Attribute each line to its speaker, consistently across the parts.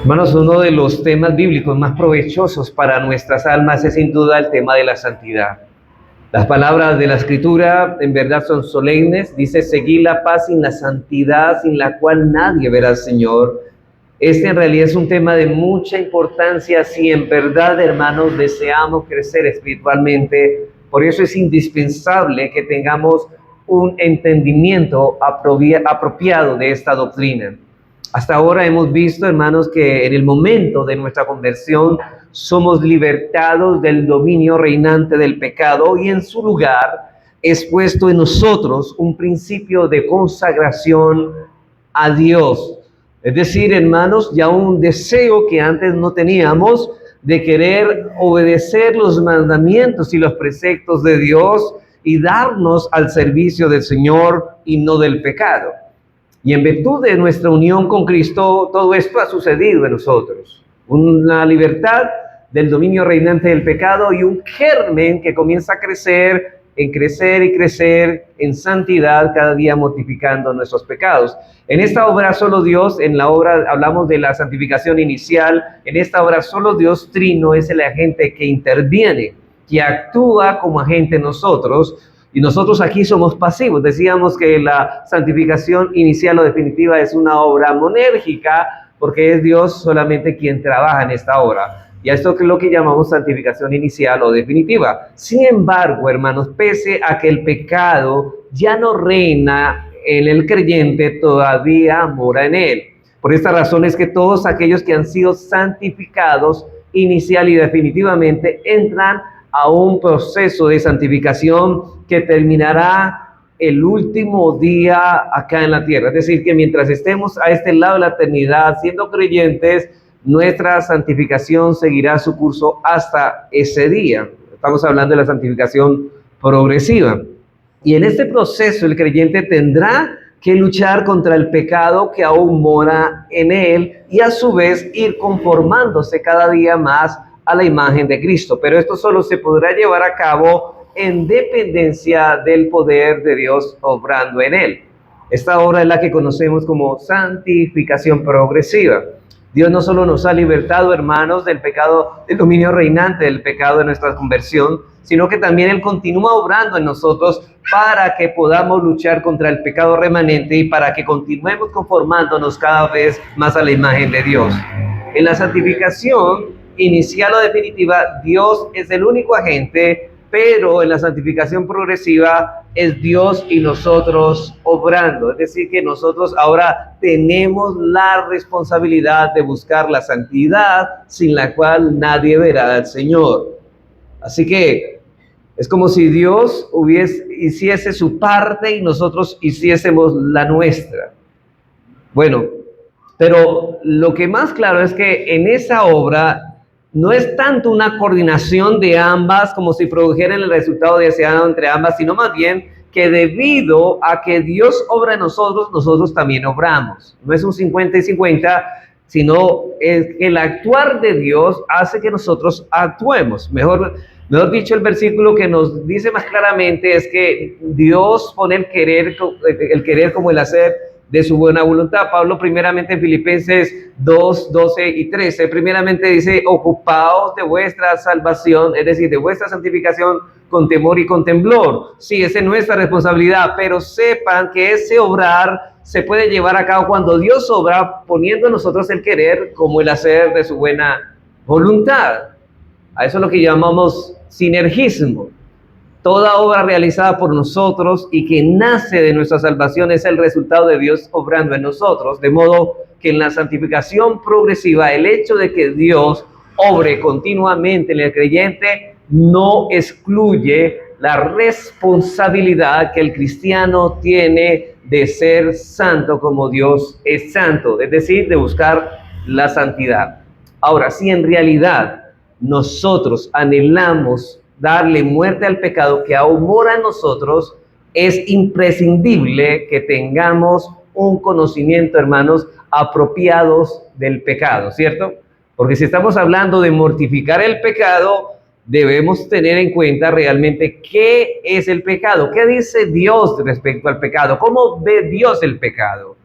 Speaker 1: Hermanos, uno de los temas bíblicos más provechosos para nuestras almas es sin duda el tema de la santidad. Las palabras de la Escritura en verdad son solemnes. Dice, seguid la paz sin la santidad, sin la cual nadie verá al Señor. Este en realidad es un tema de mucha importancia si en verdad, hermanos, deseamos crecer espiritualmente. Por eso es indispensable que tengamos un entendimiento apropiado de esta doctrina. Hasta ahora hemos visto, hermanos, que en el momento de nuestra conversión somos libertados del dominio reinante del pecado y en su lugar es puesto en nosotros un principio de consagración a Dios. Es decir, hermanos, ya un deseo que antes no teníamos de querer obedecer los mandamientos y los preceptos de Dios y darnos al servicio del Señor y no del pecado. Y en virtud de nuestra unión con Cristo, todo esto ha sucedido en nosotros. Una libertad del dominio reinante del pecado y un germen que comienza a crecer y crecer en santidad, cada día mortificando nuestros pecados. En esta obra solo Dios, en la obra hablamos de la santificación inicial, en esta obra solo Dios Trino es el agente que interviene, que actúa como agente en nosotros. Y nosotros aquí somos pasivos. Decíamos que la santificación inicial o definitiva es una obra monérgica, porque es Dios solamente quien trabaja en esta obra. Y esto es lo que llamamos santificación inicial o definitiva. Sin embargo, hermanos, pese a que el pecado ya no reina en el creyente, todavía mora en él. Por esta razón es que todos aquellos que han sido santificados inicial y definitivamente entran a un proceso de santificación que terminará el último día acá en la tierra. Es decir, que mientras estemos a este lado de la eternidad siendo creyentes, nuestra santificación seguirá su curso hasta ese día. Estamos hablando de la santificación progresiva. Y en este proceso el creyente tendrá que luchar contra el pecado que aún mora en él y a su vez ir conformándose cada día más a la imagen de Cristo. Pero esto solo se podrá llevar a cabo en dependencia del poder de Dios obrando en él. Esta obra es la que conocemos como santificación progresiva. Dios no solo nos ha libertado, hermanos, del pecado, del dominio reinante del pecado de nuestra conversión, sino que también Él continúa obrando en nosotros para que podamos luchar contra el pecado remanente y para que continuemos conformándonos cada vez más a la imagen de Dios. En la santificación inicial o definitiva, Dios es el único agente, pero en la santificación progresiva es Dios y nosotros obrando. Es decir, que nosotros ahora tenemos la responsabilidad de buscar la santidad sin la cual nadie verá al Señor. Así que es como si Dios hiciese su parte y nosotros hiciésemos la nuestra. Bueno, pero lo que más claro es que en esa obra no es tanto una coordinación de ambas como si produjeran el resultado deseado entre ambas, sino más bien que debido a que Dios obra en nosotros, nosotros también obramos. No es un 50 y 50, sino el actuar de Dios hace que nosotros actuemos. Mejor dicho, el versículo que nos dice más claramente es que Dios pone el querer como el hacer de su buena voluntad. Pablo primeramente en Filipenses 2, 12 y 13, primeramente dice, ocupaos de vuestra salvación, es decir, de vuestra santificación con temor y con temblor. Sí, esa es nuestra responsabilidad, pero sepan que ese obrar se puede llevar a cabo cuando Dios obra poniendo en nosotros el querer como el hacer de su buena voluntad. A eso es lo que llamamos sinergismo. Toda obra realizada por nosotros y que nace de nuestra salvación es el resultado de Dios obrando en nosotros, de modo que en la santificación progresiva el hecho de que Dios obre continuamente en el creyente no excluye la responsabilidad que el cristiano tiene de ser santo como Dios es santo, es decir, de buscar la santidad. Ahora, si en realidad nosotros anhelamos darle muerte al pecado que aún mora en nosotros, es imprescindible que tengamos un conocimiento, hermanos, apropiados del pecado, ¿cierto? Porque si estamos hablando de mortificar el pecado, debemos tener en cuenta realmente qué es el pecado, qué dice Dios respecto al pecado, cómo ve Dios el pecado.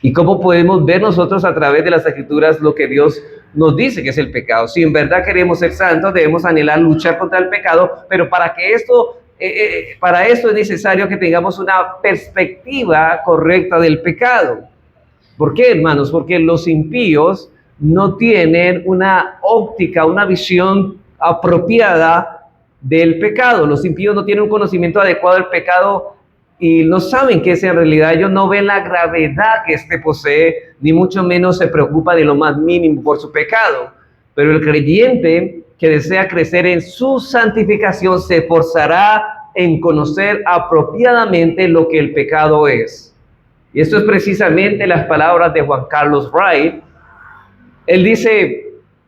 Speaker 1: ¿Y cómo podemos ver nosotros a través de las Escrituras lo que Dios nos dice que es el pecado? Si en verdad queremos ser santos, debemos anhelar luchar contra el pecado, pero para esto es necesario que tengamos una perspectiva correcta del pecado. ¿Por qué, hermanos? Porque los impíos no tienen una óptica, una visión apropiada del pecado. Los impíos no tienen un conocimiento adecuado del pecado y no saben qué es en realidad. Ellos no ven la gravedad que éste posee, ni mucho menos se preocupa de lo más mínimo por su pecado. Pero el creyente que desea crecer en su santificación se esforzará en conocer apropiadamente lo que el pecado es. Y esto es precisamente las palabras de Juan Carlos Wright. Él dice,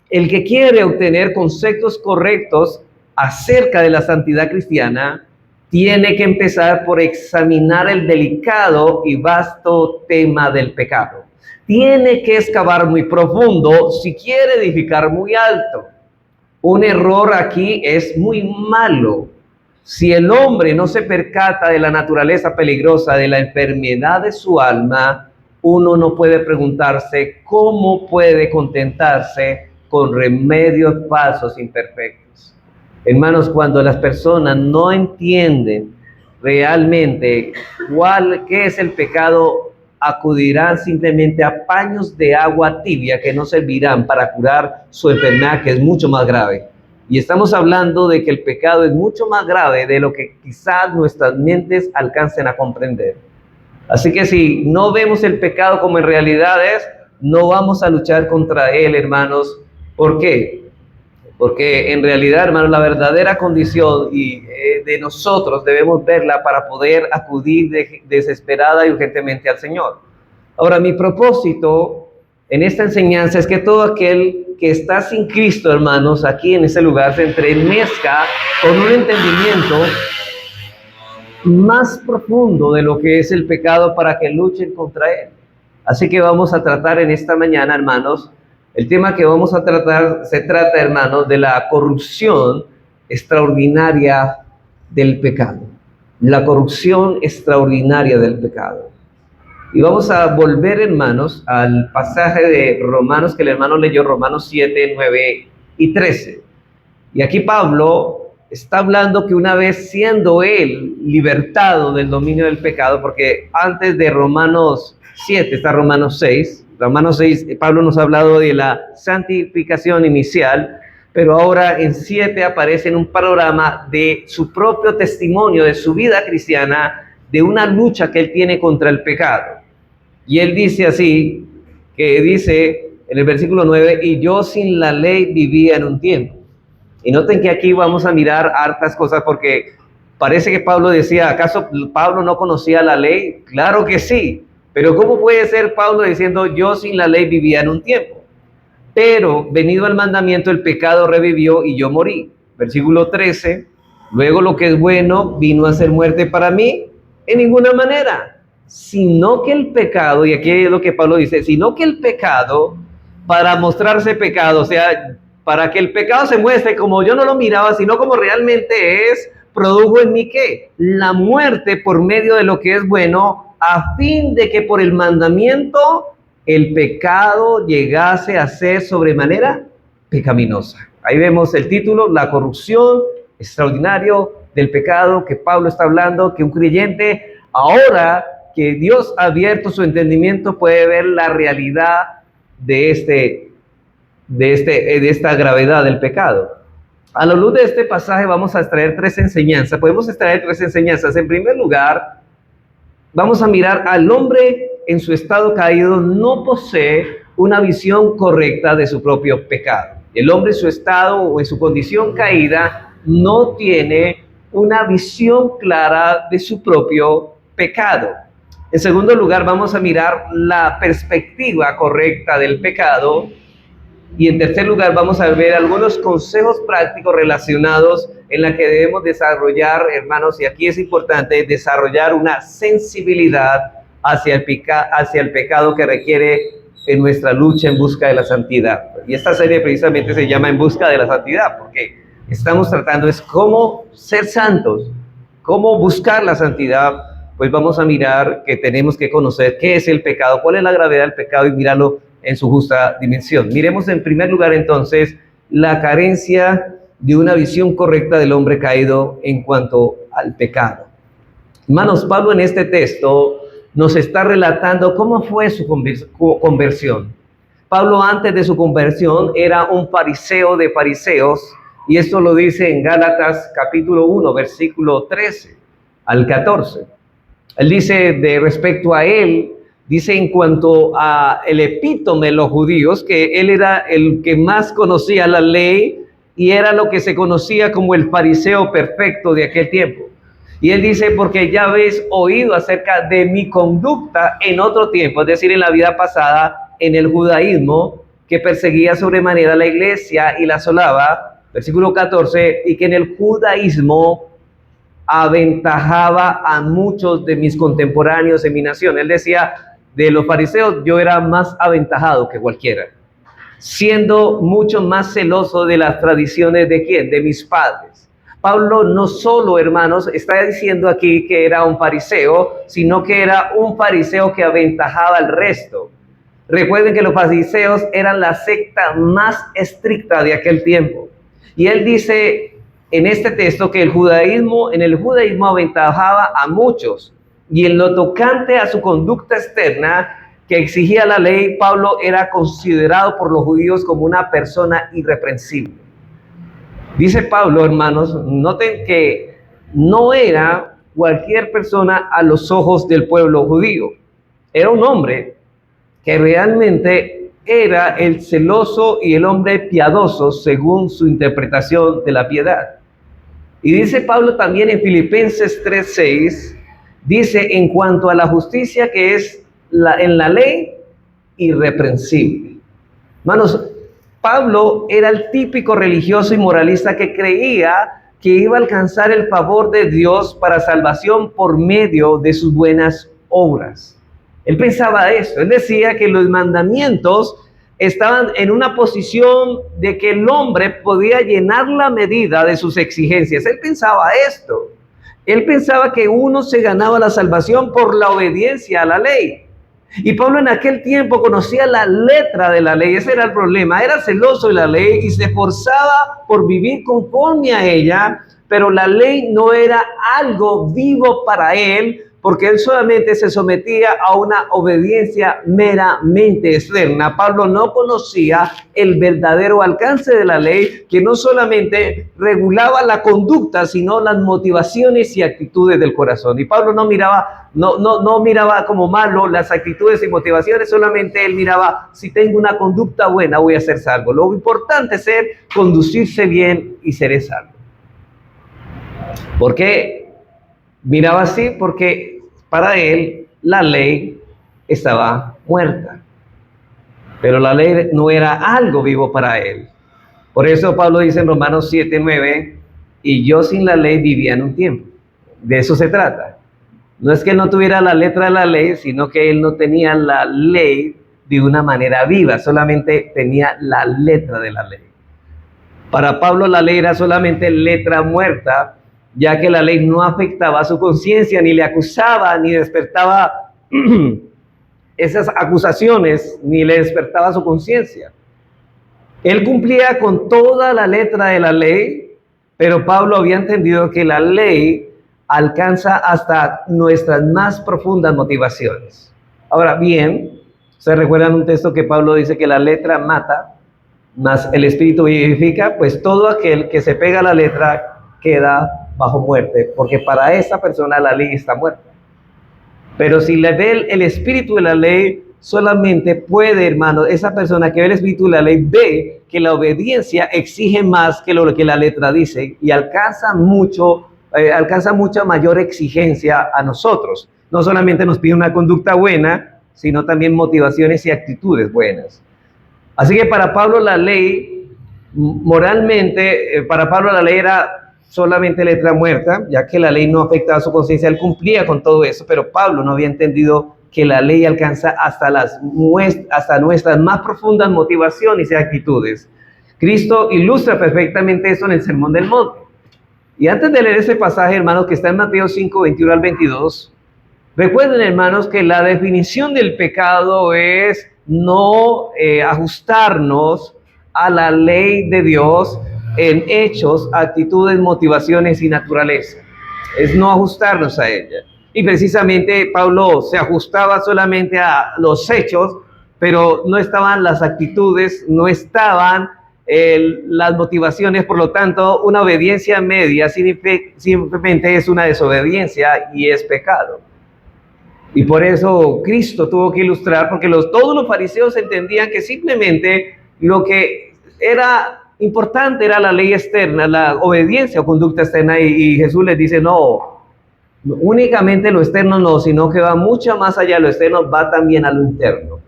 Speaker 1: el que quiere obtener conceptos correctos acerca de la santidad cristiana, tiene que empezar por examinar el delicado y vasto tema del pecado. Tiene que excavar muy profundo si quiere edificar muy alto. Un error aquí es muy malo. Si el hombre no se percata de la naturaleza peligrosa de la enfermedad de su alma, uno no puede preguntarse cómo puede contentarse con remedios falsos imperfectos. Hermanos, cuando las personas no entienden realmente qué es el pecado, acudirán simplemente a paños de agua tibia que no servirán para curar su enfermedad, que es mucho más grave. Y estamos hablando de que el pecado es mucho más grave de lo que quizás nuestras mentes alcancen a comprender. Así que si no vemos el pecado como en realidad es, no vamos a luchar contra él, hermanos. ¿Por qué? Porque en realidad, hermanos, la verdadera condición de nosotros debemos verla para poder acudir desesperada y urgentemente al Señor. Ahora, mi propósito en esta enseñanza es que todo aquel que está sin Cristo, hermanos, aquí en ese lugar, se entremezca con un entendimiento más profundo de lo que es el pecado para que luchen contra él. Así que vamos a tratar en esta mañana, hermanos, el tema que vamos a tratar, se trata, hermanos, de la corrupción extraordinaria del pecado. La corrupción extraordinaria del pecado. Y vamos a volver, hermanos, al pasaje de Romanos, que el hermano leyó, Romanos 7, 9 y 13. Y aquí Pablo está hablando que una vez siendo él libertado del dominio del pecado, porque antes de Romanos 7 está Romanos 6, Romanos 6, Pablo nos ha hablado de la santificación inicial, pero ahora en 7 aparece en un panorama de su propio testimonio, de su vida cristiana, de una lucha que él tiene contra el pecado. Y él dice así, que dice en el versículo 9, y yo sin la ley vivía en un tiempo. Y noten que aquí vamos a mirar hartas cosas porque parece que Pablo decía, ¿acaso Pablo no conocía la ley? Claro que sí. Pero ¿cómo puede ser Pablo diciendo yo sin la ley vivía en un tiempo? Pero venido al mandamiento el pecado revivió y yo morí. Versículo 13, luego lo que es bueno vino a ser muerte para mí en ninguna manera, sino que el pecado, y aquí es lo que Pablo dice, sino que el pecado para mostrarse pecado, o sea, para que el pecado se muestre como yo no lo miraba, sino como realmente es, produjo en mí ¿qué? La muerte por medio de lo que es bueno, a fin de que por el mandamiento el pecado llegase a ser sobremanera pecaminosa. Ahí vemos el título, la corrupción extraordinaria del pecado que Pablo está hablando, que un creyente ahora que Dios ha abierto su entendimiento puede ver la realidad de esta gravedad del pecado. A la luz de este pasaje vamos a extraer 3 enseñanzas. Podemos extraer 3 enseñanzas. En primer lugar, vamos a mirar al hombre en su estado caído no posee una visión correcta de su propio pecado. El hombre en su estado o en su condición caída no tiene una visión clara de su propio pecado. En segundo lugar, vamos a mirar la perspectiva correcta del pecado. Y en tercer lugar, vamos a ver algunos consejos prácticos relacionados en la que debemos desarrollar, hermanos, y aquí es importante desarrollar una sensibilidad hacia el pecado que requiere en nuestra lucha en busca de la santidad. Y esta serie precisamente se llama En Busca de la Santidad, porque estamos tratando es cómo ser santos, cómo buscar la santidad, pues vamos a mirar que tenemos que conocer qué es el pecado, cuál es la gravedad del pecado y mirarlo en su justa dimensión. Miremos en primer lugar entonces la carencia de una visión correcta del hombre caído en cuanto al pecado. Hermanos, Pablo en este texto nos está relatando cómo fue su conversión. Pablo antes de su conversión era un fariseo de fariseos, y esto lo dice en Gálatas capítulo 1, versículo 13 al 14. Él dice de respecto a él, dice en cuanto a el epítome de los judíos, que él era el que más conocía la ley y era lo que se conocía como el fariseo perfecto de aquel tiempo. Y él dice, porque ya habéis oído acerca de mi conducta en otro tiempo, es decir, en la vida pasada, en el judaísmo, que perseguía sobremanera la iglesia y la asolaba, versículo 14, y que en el judaísmo aventajaba a muchos de mis contemporáneos en mi nación. Él decía, de los fariseos yo era más aventajado que cualquiera, siendo mucho más celoso de las tradiciones de ¿quién? De mis padres. Pablo no solo, hermanos, está diciendo aquí que era un fariseo, sino que era un fariseo que aventajaba al resto. Recuerden que los fariseos eran la secta más estricta de aquel tiempo. Y él dice en este texto que en el judaísmo aventajaba a muchos. Y en lo tocante a su conducta externa que exigía la ley, Pablo era considerado por los judíos como una persona irreprensible. Dice Pablo, hermanos, noten que no era cualquier persona a los ojos del pueblo judío. Era un hombre que realmente era el celoso y el hombre piadoso según su interpretación de la piedad. Y dice Pablo también en Filipenses 3:6, dice en cuanto a la justicia que es en la ley, irreprensible. Hermanos, Pablo era el típico religioso y moralista que creía que iba a alcanzar el favor de Dios para salvación por medio de sus buenas obras. Él pensaba eso. Él decía que los mandamientos estaban en una posición de que el hombre podía llenar la medida de sus exigencias. Él pensaba esto. Él pensaba que uno se ganaba la salvación por la obediencia a la ley. Y Pablo en aquel tiempo conocía la letra de la ley. Ese era el problema. Era celoso de la ley y se esforzaba por vivir conforme a ella, pero la ley no era algo vivo para él, porque él solamente se sometía a una obediencia meramente externa. Pablo no conocía el verdadero alcance de la ley, que no solamente regulaba la conducta, sino las motivaciones y actitudes del corazón. Y Pablo no miraba como malo las actitudes y motivaciones, solamente él miraba, si tengo una conducta buena, voy a ser salvo. Lo importante es conducirse bien y seré salvo. ¿Por qué miraba así? Porque para él la ley estaba muerta, pero la ley no era algo vivo para él. Por eso Pablo dice en Romanos 7:9, y yo sin la ley vivía en un tiempo. De eso se trata. No es que él no tuviera la letra de la ley, sino que él no tenía la ley de una manera viva, solamente tenía la letra de la ley. Para Pablo la ley era solamente letra muerta, ya que la ley no afectaba a su conciencia, ni le acusaba, ni despertaba esas acusaciones, ni le despertaba su conciencia. Él cumplía con toda la letra de la ley, pero Pablo había entendido que la ley alcanza hasta nuestras más profundas motivaciones. Ahora bien, ¿se recuerdan un texto que Pablo dice que la letra mata, mas el espíritu vivifica? Pues todo aquel que se pega a la letra queda bajo muerte, porque para esa persona la ley está muerta. Pero si le ve el espíritu de la ley, solamente puede, hermano, esa persona que ve el espíritu de la ley ve que la obediencia exige más que lo que la letra dice y alcanza mucha mayor exigencia a nosotros. No solamente nos pide una conducta buena, sino también motivaciones y actitudes buenas. Así que para Pablo la ley, moralmente, para Pablo la ley era solamente letra muerta, ya que la ley no afectaba a su conciencia. Él cumplía con todo eso, pero Pablo no había entendido que la ley alcanza hasta nuestras más profundas motivaciones y actitudes. Cristo ilustra perfectamente eso en el Sermón del Monte. Y antes de leer ese pasaje, hermanos, que está en Mateo 5, 21 al 22, Recuerden, hermanos, que la definición del pecado es no ajustarnos a la ley de Dios en hechos, actitudes, motivaciones y naturaleza. Es no ajustarnos a ella. Y precisamente Pablo se ajustaba solamente a los hechos, pero no estaban las actitudes, no estaban las motivaciones. Por lo tanto, una obediencia media simplemente es una desobediencia y es pecado. Y por eso Cristo tuvo que ilustrar, porque todos los fariseos entendían que simplemente lo que era importante era la ley externa, la obediencia o conducta externa, y Jesús les dice, no, únicamente lo externo no, sino que va mucho más allá de lo externo, va también a lo interno.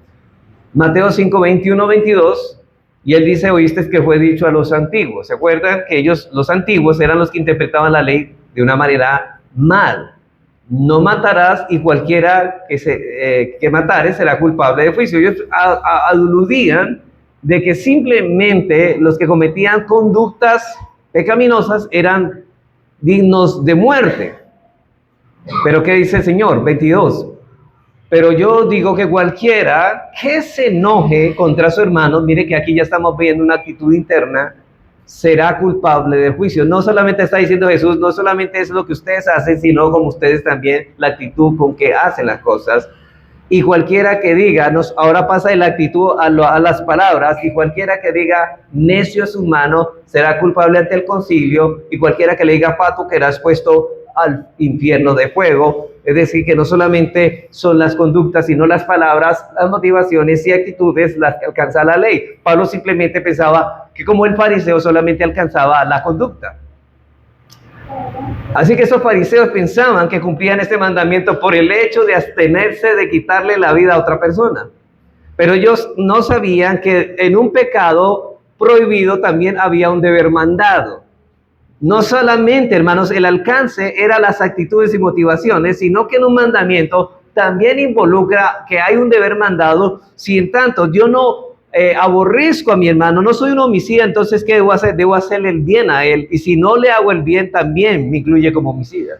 Speaker 1: Mateo 5, 21, 22, y él dice, oíste que fue dicho a los antiguos. ¿Se acuerdan que ellos, los antiguos, eran los que interpretaban la ley de una manera mal? No matarás, y cualquiera que matare será culpable de juicio. Ellos aludían de que simplemente los que cometían conductas pecaminosas eran dignos de muerte. Pero ¿qué dice el Señor? 22. Pero yo digo que cualquiera que se enoje contra su hermano, mire que aquí ya estamos viendo una actitud interna, será culpable del juicio. No solamente está diciendo Jesús, no solamente es lo que ustedes hacen, sino como ustedes también, la actitud con que hacen las cosas. Y cualquiera que diga, ahora pasa de la actitud a las palabras, y cualquiera que diga necio es humano, será culpable ante el concilio, y cualquiera que le diga pato quedarás puesto al infierno de fuego. Es decir, que no solamente son las conductas, sino las palabras, las motivaciones y actitudes las que alcanza la ley. Pablo simplemente pensaba que como el fariseo solamente alcanzaba la conducta. Así que esos fariseos pensaban que cumplían este mandamiento por el hecho de abstenerse de quitarle la vida a otra persona. Pero ellos no sabían que en un pecado prohibido también había un deber mandado. No solamente, hermanos, el alcance era las actitudes y motivaciones, sino que en un mandamiento también involucra que hay un deber mandado. Si en tanto yo no aborrezco a mi hermano, no soy un homicida, entonces ¿qué debo hacer? Debo hacerle el bien a él. Y si no le hago el bien, también me incluye como homicida.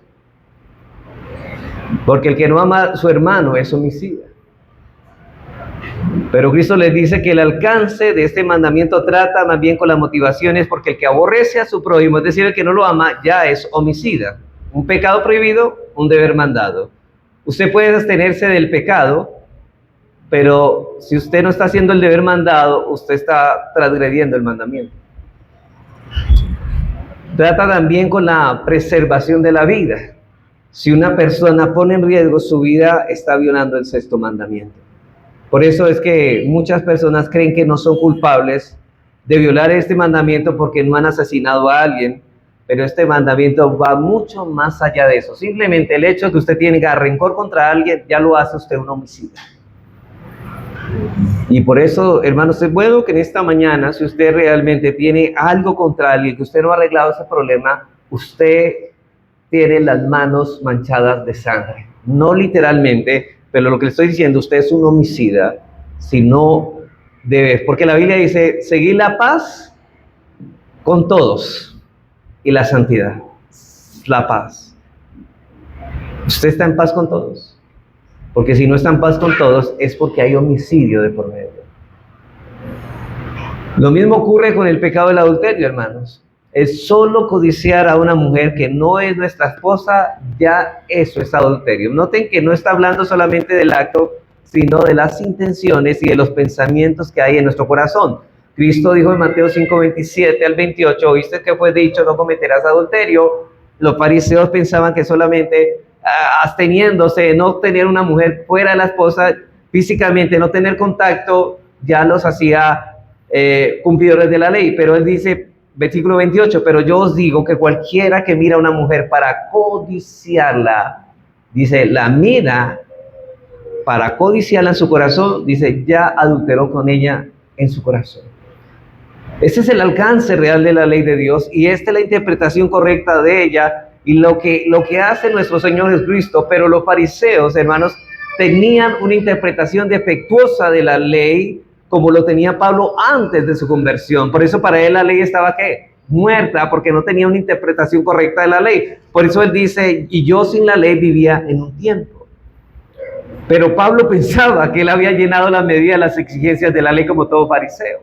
Speaker 1: Porque el que no ama a su hermano es homicida. Pero Cristo les dice que el alcance de este mandamiento trata más bien con las motivaciones, porque el que aborrece a su prójimo, es decir, el que no lo ama, ya es homicida. Un pecado prohibido, un deber mandado. Usted puede abstenerse del pecado, pero si usted no está haciendo el deber mandado, usted está transgrediendo el mandamiento. Trata también con la preservación de la vida. Si una persona pone en riesgo su vida, está violando el sexto mandamiento. Por eso es que muchas personas creen que no son culpables de violar este mandamiento porque no han asesinado a alguien, pero este mandamiento va mucho más allá de eso. Simplemente el hecho de que usted tenga rencor contra alguien ya lo hace usted un homicida. Y por eso, hermanos, es bueno que en esta mañana, si usted realmente tiene algo contra alguien, que usted no ha arreglado ese problema, usted tiene las manos manchadas de sangre. No literalmente, pero lo que le estoy diciendo, usted es un homicida si no debe, porque la Biblia dice, seguir la paz con todos y la santidad, la paz. ¿Usted está en paz con todos? Porque si no está en paz con todos es porque hay homicidio de por medio. Lo mismo ocurre con el pecado del adulterio, hermanos. Es solo codiciar a una mujer que no es nuestra esposa, ya eso es adulterio. Noten que no está hablando solamente del acto, sino de las intenciones y de los pensamientos que hay en nuestro corazón. Cristo dijo en Mateo 5, 27 al 28, oíste que fue dicho, no cometerás adulterio. Los fariseos pensaban que solamente absteniéndose, no tener una mujer fuera de la esposa, físicamente no tener contacto, ya los hacía cumplidores de la ley. Pero él dice, versículo 28, pero yo os digo que cualquiera que mira a una mujer para codiciarla, dice, la mira para codiciarla en su corazón, dice, ya adulteró con ella en su corazón. Ese es el alcance real de la ley de Dios, y esta es la interpretación correcta de ella, y lo que hace nuestro Señor Jesucristo. Pero los fariseos, hermanos, tenían una interpretación defectuosa de la ley, como lo tenía Pablo antes de su conversión. Por eso para él la ley estaba, ¿qué? Muerta, porque no tenía una interpretación correcta de la ley. Por eso él dice, y yo sin la ley vivía en un tiempo. Pero Pablo pensaba que él había llenado la medida de las exigencias de la ley como todo fariseo.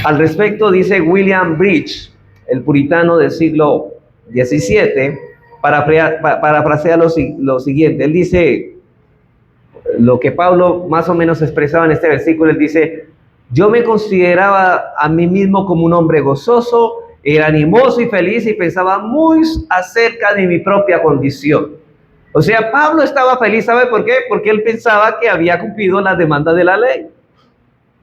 Speaker 1: Al respecto dice William Bridge, el puritano del siglo XVII, parafrasea lo siguiente. Él dice lo que Pablo más o menos expresaba en este versículo. Él dice: yo me consideraba a mí mismo como un hombre gozoso, era animoso y feliz y pensaba muy acerca de mi propia condición. O sea, Pablo estaba feliz, ¿sabe por qué? Porque él pensaba que había cumplido las demandas de la ley.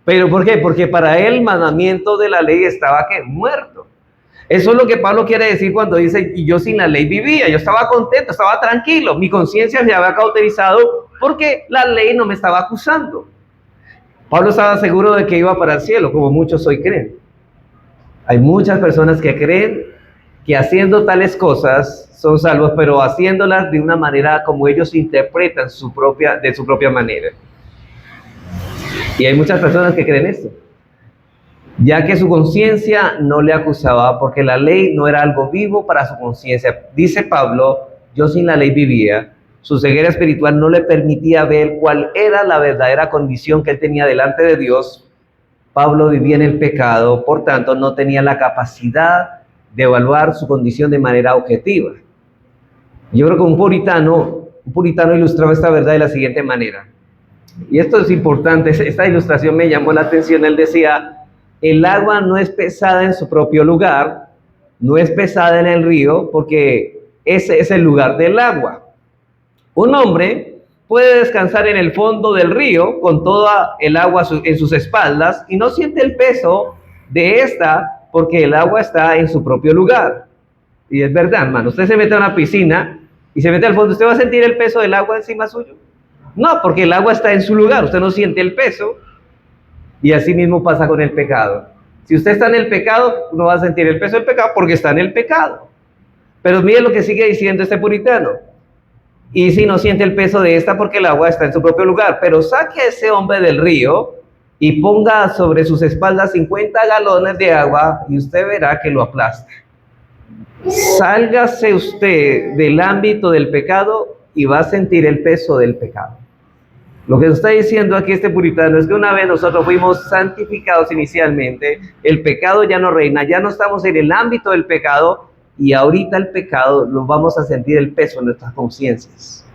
Speaker 1: ¿Pero por qué? Porque para él el mandamiento de la ley estaba ¿qué? Muerto. Eso es lo que Pablo quiere decir cuando dice: y yo sin la ley vivía, yo estaba contento, estaba tranquilo, mi conciencia se había cauterizado porque la ley no me estaba acusando. Pablo estaba seguro de que iba para el cielo, como muchos hoy creen. Hay muchas personas que creen que haciendo tales cosas son salvos, pero haciéndolas de una manera como ellos interpretan de su propia manera. Y hay muchas personas que creen esto, ya que su conciencia no le acusaba, porque la ley no era algo vivo para su conciencia. Dice Pablo: yo sin la ley vivía. Su ceguera espiritual no le permitía ver cuál era la verdadera condición que él tenía delante de Dios. Pablo vivía en el pecado, por tanto no tenía la capacidad de evaluar su condición de manera objetiva. Yo creo que un puritano ilustraba esta verdad de la siguiente manera. Y esto es importante, esta ilustración me llamó la atención. Él decía: el agua no es pesada en su propio lugar, no es pesada en el río, porque ese es el lugar del agua. Un hombre puede descansar en el fondo del río con toda el agua en sus espaldas y no siente el peso de esta porque el agua está en su propio lugar. Y es verdad, hermano, usted se mete a una piscina y se mete al fondo, ¿usted va a sentir el peso del agua encima suyo? No, porque el agua está en su lugar, usted no siente el peso. Y así mismo pasa con el pecado. Si usted está en el pecado, no va a sentir el peso del pecado porque está en el pecado. Pero mire lo que sigue diciendo este puritano: y si no siente el peso de esta porque el agua está en su propio lugar, pero saque a ese hombre del río y ponga sobre sus espaldas 50 galones de agua y usted verá que lo aplasta. Sálgase usted del ámbito del pecado y va a sentir el peso del pecado. Lo que está diciendo aquí este puritano es que una vez nosotros fuimos santificados inicialmente, el pecado ya no reina, ya no estamos en el ámbito del pecado, y ahorita el pecado lo vamos a sentir el peso en nuestras conciencias.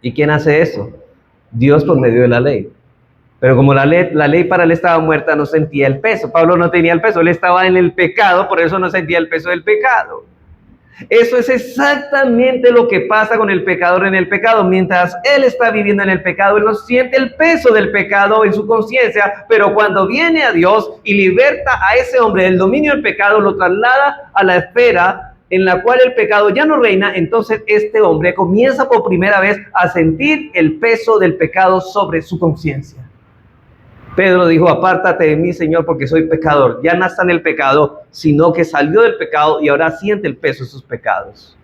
Speaker 1: ¿Y quién hace eso? Dios por medio de la ley. Pero como la ley para él estaba muerta, no sentía el peso. Pablo no tenía el peso, él estaba en el pecado, por eso no sentía el peso del pecado. Eso es exactamente lo que pasa con el pecador en el pecado. Mientras él está viviendo en el pecado, él no siente el peso del pecado en su conciencia, pero cuando viene a Dios y liberta a ese hombre del dominio del pecado, lo traslada a la esfera en la cual el pecado ya no reina, entonces este hombre comienza por primera vez a sentir el peso del pecado sobre su conciencia. Pedro dijo: apártate de mí, Señor, porque soy pecador. Ya no está en el pecado, sino que salió del pecado y ahora siente el peso de sus pecados.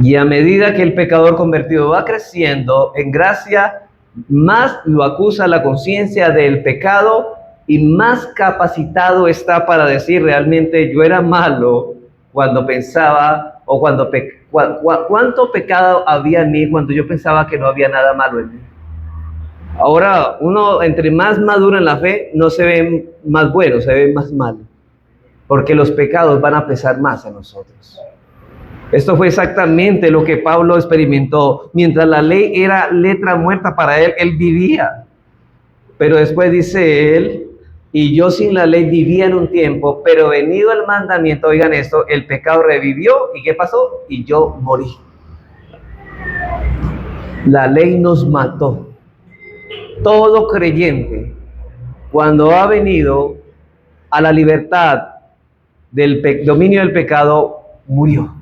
Speaker 1: Y a medida que el pecador convertido va creciendo en gracia, más lo acusa la conciencia del pecado y más capacitado está para decir: realmente yo era malo cuando pensaba, o cuánto pecado había en mí cuando yo pensaba que no había nada malo en mí. Ahora, uno entre más maduro en la fe, no se ve más bueno, se ve más malo, porque los pecados van a pesar más en nosotros. Esto fue exactamente lo que Pablo experimentó. Mientras la ley era letra muerta para él, él vivía. Pero después dice él: y yo sin la ley vivía en un tiempo, pero venido el mandamiento, oigan esto, el pecado revivió. ¿Y qué pasó? Y yo morí. La ley nos mató. Todo creyente, cuando ha venido a la libertad del dominio del pecado, murió.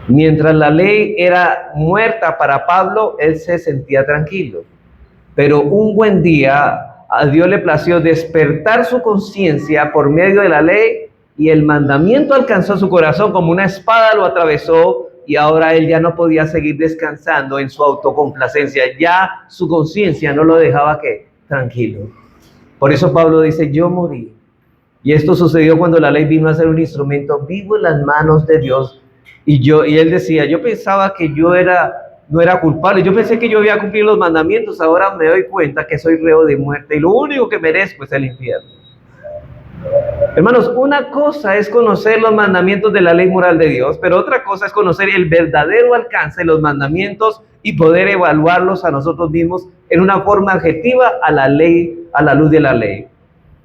Speaker 1: Mientras la ley era muerta para Pablo, él se sentía tranquilo. Pero un buen día a Dios le plació despertar su conciencia por medio de la ley, y el mandamiento alcanzó su corazón como una espada, lo atravesó. Y ahora él ya no podía seguir descansando en su autocomplacencia. Ya su conciencia no lo dejaba tranquilo. Por eso Pablo dice: yo morí. Y esto sucedió cuando la ley vino a ser un instrumento vivo en las manos de Dios Y él decía, yo pensaba que no era culpable, yo pensé que yo había cumplido los mandamientos, ahora me doy cuenta que soy reo de muerte y lo único que merezco es el infierno. Hermanos, una cosa es conocer los mandamientos de la ley moral de Dios, pero otra cosa es conocer el verdadero alcance de los mandamientos y poder evaluarlos a nosotros mismos en una forma objetiva a la ley, a la luz de la ley.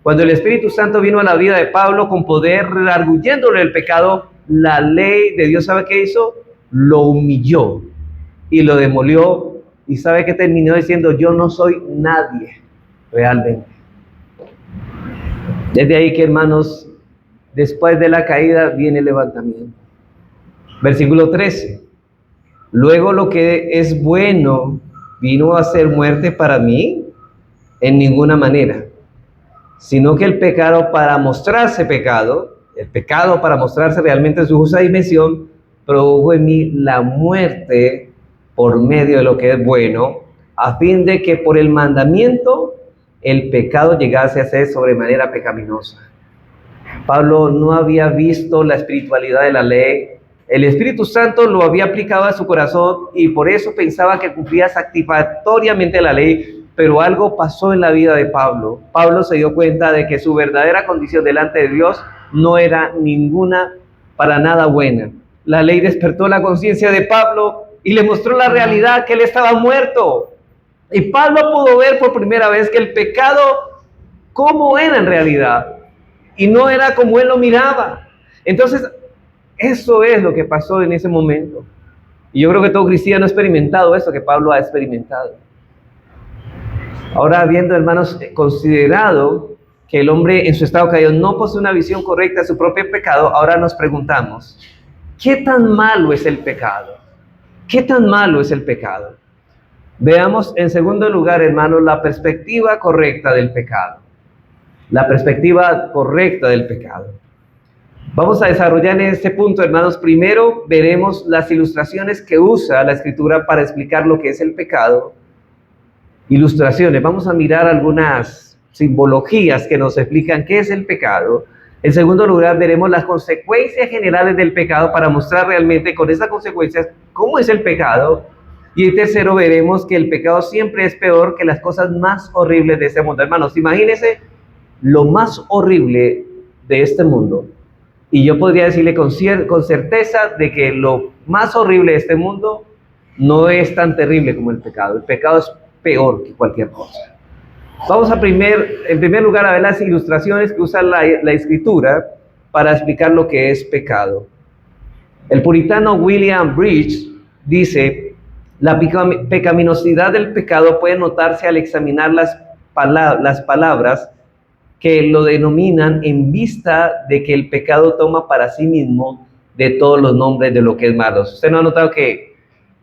Speaker 1: Cuando el Espíritu Santo vino a la vida de Pablo con poder, redarguyéndole el pecado, la ley de Dios, ¿sabe qué hizo? Lo humilló y lo demolió. ¿Y sabe qué terminó diciendo? Yo no soy nadie realmente. Desde ahí que, hermanos, después de la caída viene el levantamiento. Versículo 13. Luego lo que es bueno vino a ser muerte para mí en ninguna manera, sino que el pecado para mostrarse pecado, el pecado para mostrarse realmente en su justa dimensión, produjo en mí la muerte por medio de lo que es bueno, a fin de que por el mandamiento el pecado llegase a ser sobremanera pecaminosa. Pablo no había visto la espiritualidad de la ley. El Espíritu Santo lo había aplicado a su corazón y por eso pensaba que cumplía satisfactoriamente la ley, pero algo pasó en la vida de Pablo. Pablo se dio cuenta de que su verdadera condición delante de Dios no era ninguna para nada buena. La ley despertó la conciencia de Pablo y le mostró la realidad que él estaba muerto. Y Pablo pudo ver por primera vez que el pecado, cómo era en realidad, y no era como él lo miraba. Entonces, eso es lo que pasó en ese momento. Y yo creo que todo cristiano ha experimentado eso que Pablo ha experimentado. Ahora, habiendo, hermanos, considerado que el hombre en su estado caído no posee una visión correcta de su propio pecado, ahora nos preguntamos, ¿qué tan malo es el pecado? ¿Qué tan malo es el pecado? Veamos en segundo lugar, hermanos, la perspectiva correcta del pecado. La perspectiva correcta del pecado. Vamos a desarrollar en este punto, hermanos. Primero veremos las ilustraciones que usa la Escritura para explicar lo que es el pecado. Ilustraciones. Vamos a mirar algunas simbologías que nos explican qué es el pecado. En segundo lugar, veremos las consecuencias generales del pecado para mostrar realmente con esas consecuencias cómo es el pecado. Y en tercero, veremos que el pecado siempre es peor que las cosas más horribles de este mundo. Hermanos, imagínense lo más horrible de este mundo. Y yo podría decirle con certeza de que lo más horrible de este mundo no es tan terrible como el pecado. El pecado es peor que cualquier cosa. Vamos en primer lugar a ver las ilustraciones que usa la Escritura para explicar lo que es pecado. El puritano William Bridge dice: la pecaminosidad del pecado puede notarse al examinar las palabras que lo denominan en vista de que el pecado toma para sí mismo de todos los nombres de lo que es malo. Usted no ha notado que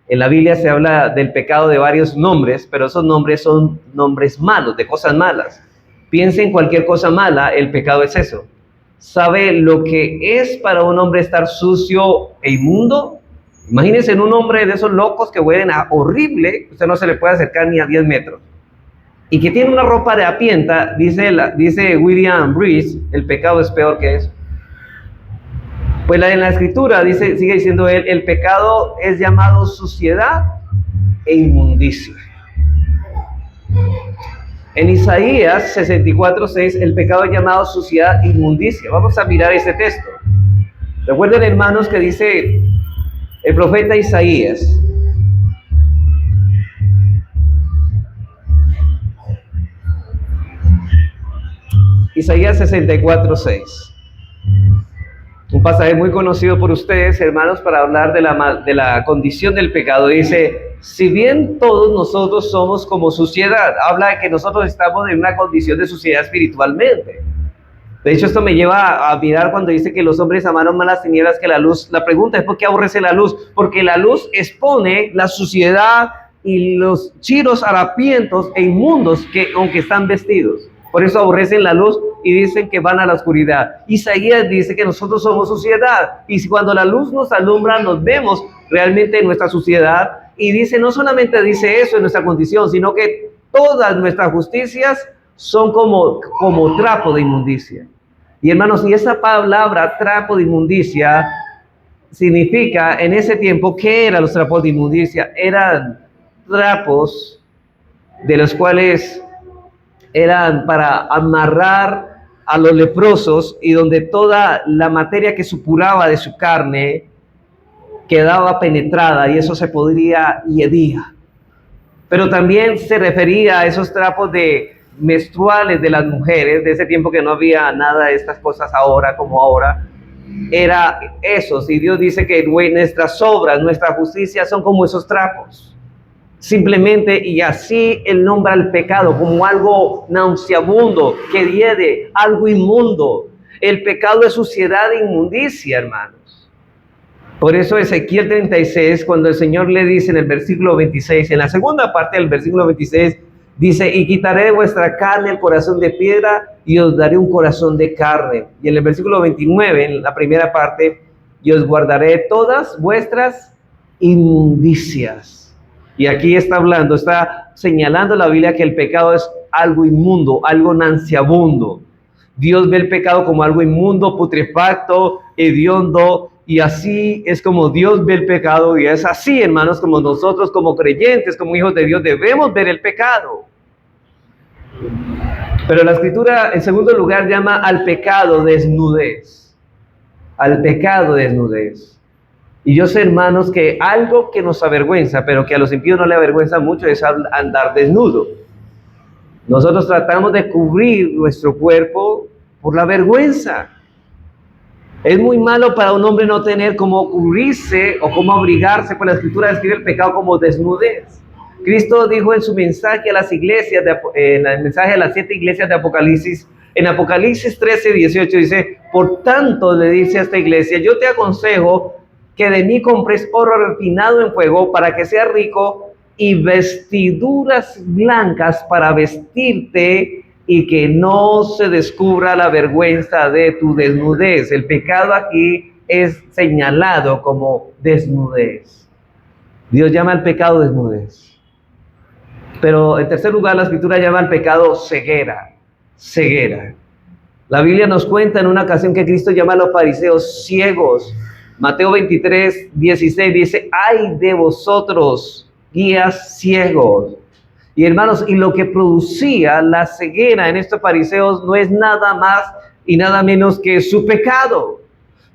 Speaker 1: en la Biblia se habla del pecado de varios nombres, pero esos nombres son nombres malos, de cosas malas. Piense en cualquier cosa mala, el pecado es eso. ¿Sabe lo que es para un hombre estar sucio e inmundo? Imagínense en un hombre de esos locos que huelen a horrible, usted no se le puede acercar ni a 10 metros. Y que tiene una ropa de apienta, dice William Bridge, el pecado es peor que eso. Pues en la Escritura sigue diciendo él, el pecado es llamado suciedad e inmundicia. En Isaías 64:6, el pecado es llamado suciedad e inmundicia. Vamos a mirar este texto. Recuerden, hermanos, que dice el profeta Isaías: Isaías 64:6. Un pasaje muy conocido por ustedes, hermanos, para hablar de la condición del pecado. Dice: si bien todos nosotros somos como suciedad, habla de que nosotros estamos en una condición de suciedad espiritualmente. De hecho, esto me lleva a mirar cuando dice que los hombres amaron más las tinieblas que la luz. La pregunta es: ¿por qué aborrece la luz? Porque la luz expone la suciedad y los chiros harapientos e inmundos que aunque están vestidos. Por eso aborrecen la luz y dicen que van a la oscuridad. Isaías dice que nosotros somos suciedad. Y cuando la luz nos alumbra, nos vemos realmente en nuestra suciedad. Y dice, no solamente dice eso en nuestra condición, sino que todas nuestras justicias son como trapo de inmundicia. Y hermanos, y esa palabra trapo de inmundicia significa en ese tiempo, ¿qué eran los trapos de inmundicia? Eran trapos de los cuales eran para amarrar a los leprosos y donde toda la materia que supuraba de su carne quedaba penetrada y eso se podría y hería. Pero también se refería a esos trapos menstruales de las mujeres, de ese tiempo que no había nada de estas cosas ahora como ahora, era esos. Y Dios dice que nuestras obras, nuestra justicia son como esos trapos. Simplemente, y así Él nombra el pecado como algo nauseabundo, que hiede, algo inmundo. El pecado es suciedad e inmundicia, hermanos. Por eso Ezequiel 36, cuando el Señor le dice en el versículo 26, en la segunda parte del versículo 26, dice, y quitaré de vuestra carne el corazón de piedra y os daré un corazón de carne. Y en el versículo 29, en la primera parte, y os guardaré todas vuestras inmundicias. Y aquí está hablando, está señalando la Biblia que el pecado es algo inmundo, algo nauseabundo. Dios ve el pecado como algo inmundo, putrefacto, hediondo, y así es como Dios ve el pecado, y es así, hermanos, como nosotros como creyentes, como hijos de Dios, debemos ver el pecado. Pero la Escritura, en segundo lugar, llama al pecado desnudez. Al pecado desnudez. Y yo sé, hermanos, que algo que nos avergüenza, pero que a los impíos no le avergüenza mucho, es andar desnudo. Nosotros tratamos de cubrir nuestro cuerpo por la vergüenza. Es muy malo para un hombre no tener cómo cubrirse o cómo abrigarse, pues la Escritura describe el pecado como desnudez. Cristo dijo en su mensaje a las iglesias, en el mensaje a las 7 iglesias de Apocalipsis, en Apocalipsis 13, 18, dice, por tanto, le dice a esta iglesia, yo te aconsejo que de mí compres oro refinado en fuego para que seas rico y vestiduras blancas para vestirte y que no se descubra la vergüenza de tu desnudez. El pecado aquí es señalado como desnudez. Dios llama al pecado desnudez. Pero en tercer lugar, la Escritura llama al pecado ceguera. Ceguera. La Biblia nos cuenta en una ocasión que Cristo llama a los fariseos ciegos. Mateo 23, 16 dice, ¡ay de vosotros, guías ciegos! Y hermanos, y lo que producía la ceguera en estos fariseos no es nada más y nada menos que su pecado.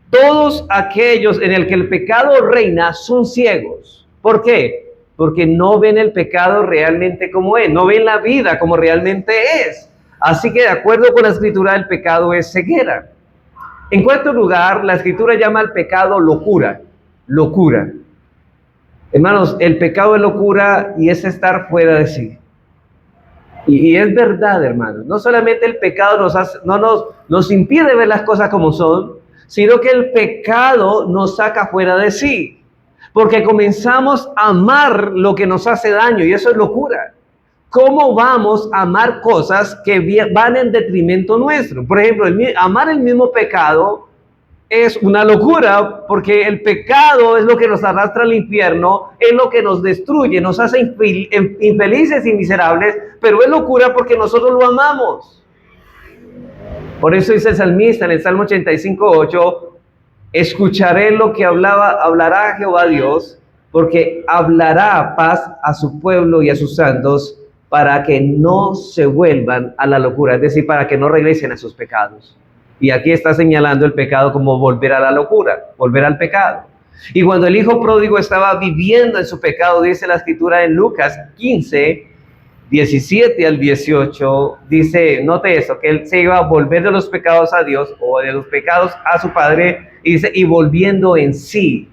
Speaker 1: Todos aquellos en el que el pecado reina son ciegos. ¿Por qué? Porque no ven el pecado realmente como es, no ven la vida como realmente es. Así que de acuerdo con la Escritura, el pecado es ceguera. En cuarto lugar, la Escritura llama al pecado locura. Locura. Hermanos, el pecado es locura y es estar fuera de sí. Y es verdad, hermanos. No solamente el pecado nos impide ver las cosas como son, sino que el pecado nos saca fuera de sí. Porque comenzamos a amar lo que nos hace daño y eso es locura. ¿Cómo vamos a amar cosas que van en detrimento nuestro? Por ejemplo, amar el mismo pecado es una locura, porque el pecado es lo que nos arrastra al infierno, es lo que nos destruye, nos hace infelices y miserables, pero es locura porque nosotros lo amamos. Por eso dice el salmista en el Salmo 85:8, escucharé lo que hablará Jehová Dios, porque hablará paz a su pueblo y a sus santos, para que no se vuelvan a la locura, es decir, para que no regresen a sus pecados. Y aquí está señalando el pecado como volver a la locura, volver al pecado. Y cuando el hijo pródigo estaba viviendo en su pecado, dice la Escritura en Lucas 15, 17 al 18, dice, note eso, que él se iba a volver de los pecados a Dios, o de los pecados a su padre, y dice, y volviendo en sí,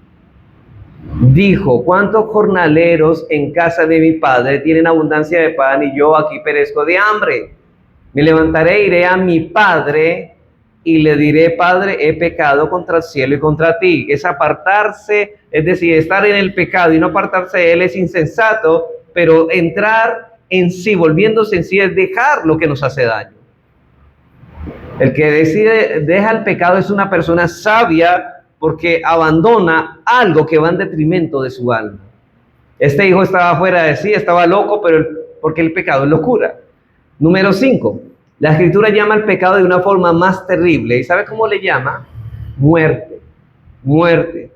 Speaker 1: dijo, ¿cuántos jornaleros en casa de mi padre tienen abundancia de pan y yo aquí perezco de hambre? Me levantaré, iré a mi padre y le diré, Padre, he pecado contra el cielo y contra ti. Es apartarse, es decir, estar en el pecado y no apartarse de él es insensato, pero entrar en sí, volviéndose en sí, es dejar lo que nos hace daño. El que deja el pecado es una persona sabia porque abandona algo que va en detrimento de su alma. Este hijo estaba fuera de sí, estaba loco, pero porque el pecado es locura. Número 5. La Escritura llama al pecado de una forma más terrible. ¿Y sabe cómo le llama? Muerte. Muerte.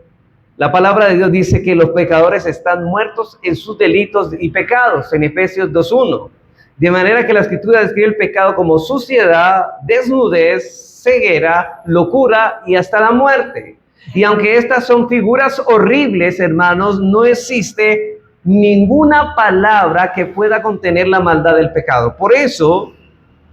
Speaker 1: La palabra de Dios dice que los pecadores están muertos en sus delitos y pecados, en Efesios 2:1. De manera que la Escritura describe el pecado como suciedad, desnudez, ceguera, locura y hasta la muerte. Y aunque estas son figuras horribles, hermanos, no existe ninguna palabra que pueda contener la maldad del pecado. Por eso,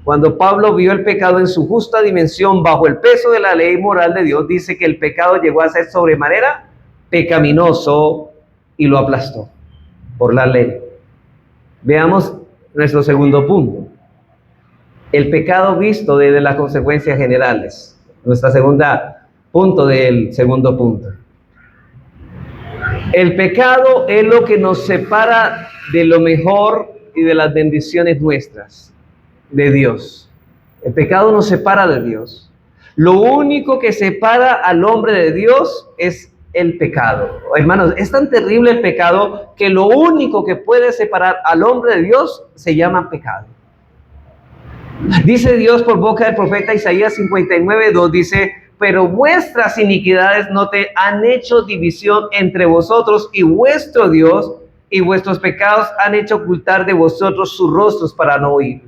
Speaker 1: cuando Pablo vio el pecado en su justa dimensión bajo el peso de la ley moral de Dios, dice que el pecado llegó a ser sobremanera pecaminoso y lo aplastó por la ley. Veamos nuestro segundo punto. El pecado visto desde las consecuencias generales. Nuestra segunda punto del segundo punto. El pecado es lo que nos separa de lo mejor y de las bendiciones nuestras, de Dios. El pecado nos separa de Dios. Lo único que separa al hombre de Dios es el pecado. Hermanos, es tan terrible el pecado que lo único que puede separar al hombre de Dios se llama pecado. Dice Dios por boca del profeta Isaías 59:2, dice: pero vuestras iniquidades no te han hecho división entre vosotros y vuestro Dios, y vuestros pecados han hecho ocultar de vosotros sus rostros para no oír.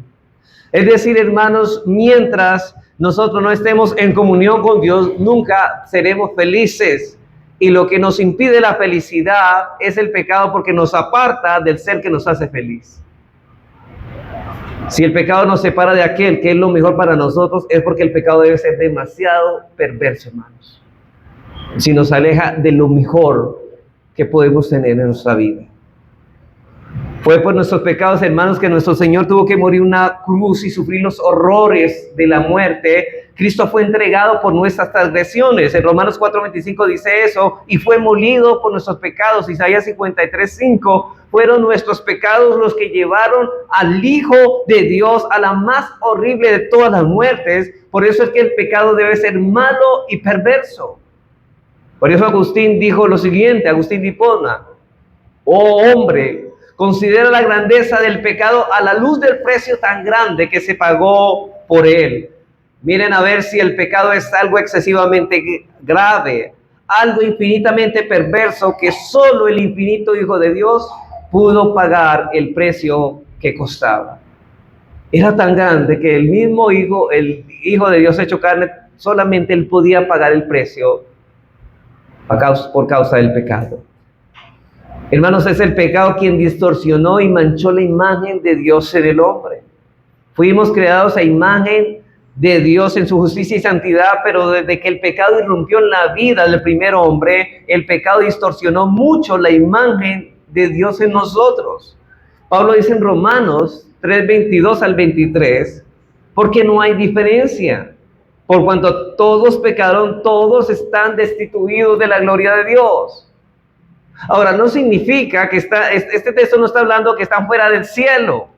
Speaker 1: Es decir, hermanos, mientras nosotros no estemos en comunión con Dios, nunca seremos felices. Y lo que nos impide la felicidad es el pecado, porque nos aparta del ser que nos hace feliz. Si el pecado nos separa de aquel que es lo mejor para nosotros, es porque el pecado debe ser demasiado perverso, hermanos. Si nos aleja de lo mejor que podemos tener en nuestra vida. Fue por nuestros pecados, hermanos, que nuestro Señor tuvo que morir en una cruz y sufrir los horrores de la muerte. Cristo fue entregado por nuestras transgresiones. En Romanos 4:25 dice eso. Y fue molido por nuestros pecados. Isaías 53:5. Fueron nuestros pecados los que llevaron al Hijo de Dios a la más horrible de todas las muertes. Por eso es que el pecado debe ser malo y perverso. Por eso Agustín dijo lo siguiente, Agustín de Hipona: oh hombre, considera la grandeza del pecado a la luz del precio tan grande que se pagó por él. Miren a ver si el pecado es algo excesivamente grave, algo infinitamente perverso, que solo el infinito Hijo de Dios pudo pagar el precio que costaba. Era tan grande que el mismo Hijo, el Hijo de Dios hecho carne, solamente Él podía pagar el precio por causa del pecado. Hermanos, es el pecado quien distorsionó y manchó la imagen de Dios en el hombre. Fuimos creados a imagen de Dios en su justicia y santidad, pero desde que el pecado irrumpió en la vida del primer hombre, el pecado distorsionó mucho la imagen de Dios en nosotros. Pablo dice en Romanos 3:22 al 23, porque no hay diferencia. Por cuanto todos pecaron, todos están destituidos de la gloria de Dios. Ahora, no significa que este texto no está hablando que están fuera del cielo.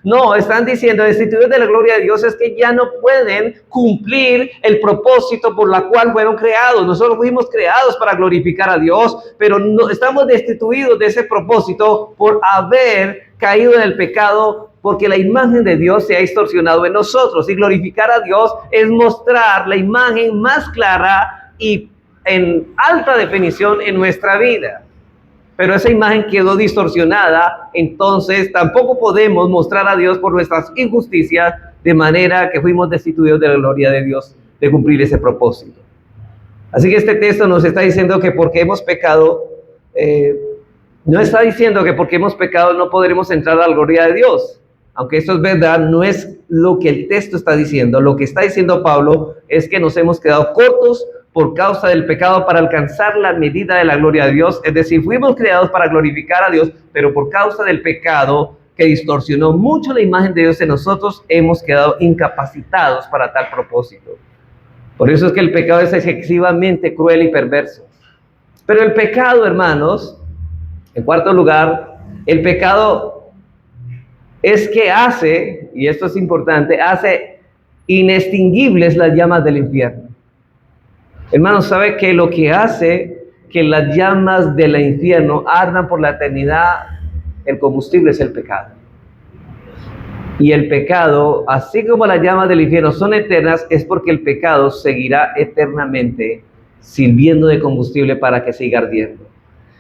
Speaker 1: No, están diciendo, destituidos de la gloria de Dios, es que ya no pueden cumplir el propósito por la cual fueron creados. Nosotros fuimos creados para glorificar a Dios, pero no, estamos destituidos de ese propósito por haber caído en el pecado, porque la imagen de Dios se ha distorsionado en nosotros. Y glorificar a Dios es mostrar la imagen más clara y en alta definición en nuestra vida. Pero esa imagen quedó distorsionada, entonces tampoco podemos mostrar a Dios por nuestras injusticias, de manera que fuimos destituidos de la gloria de Dios de cumplir ese propósito. Así que este texto nos está diciendo que porque hemos pecado, no está diciendo que porque hemos pecado no podremos entrar a la gloria de Dios. Aunque esto es verdad, no es lo que el texto está diciendo. Lo que está diciendo Pablo es que nos hemos quedado cortos por causa del pecado para alcanzar la medida de la gloria de Dios. Es decir, fuimos creados para glorificar a Dios, pero por causa del pecado que distorsionó mucho la imagen de Dios en nosotros, hemos quedado incapacitados para tal propósito. Por eso es que el pecado es excesivamente cruel y perverso. Pero el pecado, hermanos, en cuarto lugar, el pecado es que hace, y esto es importante, hace inextinguibles las llamas del infierno. Hermanos, ¿sabe que lo que hace que las llamas del infierno ardan por la eternidad, el combustible es el pecado? Y el pecado, así como las llamas del infierno son eternas, es porque el pecado seguirá eternamente sirviendo de combustible para que siga ardiendo.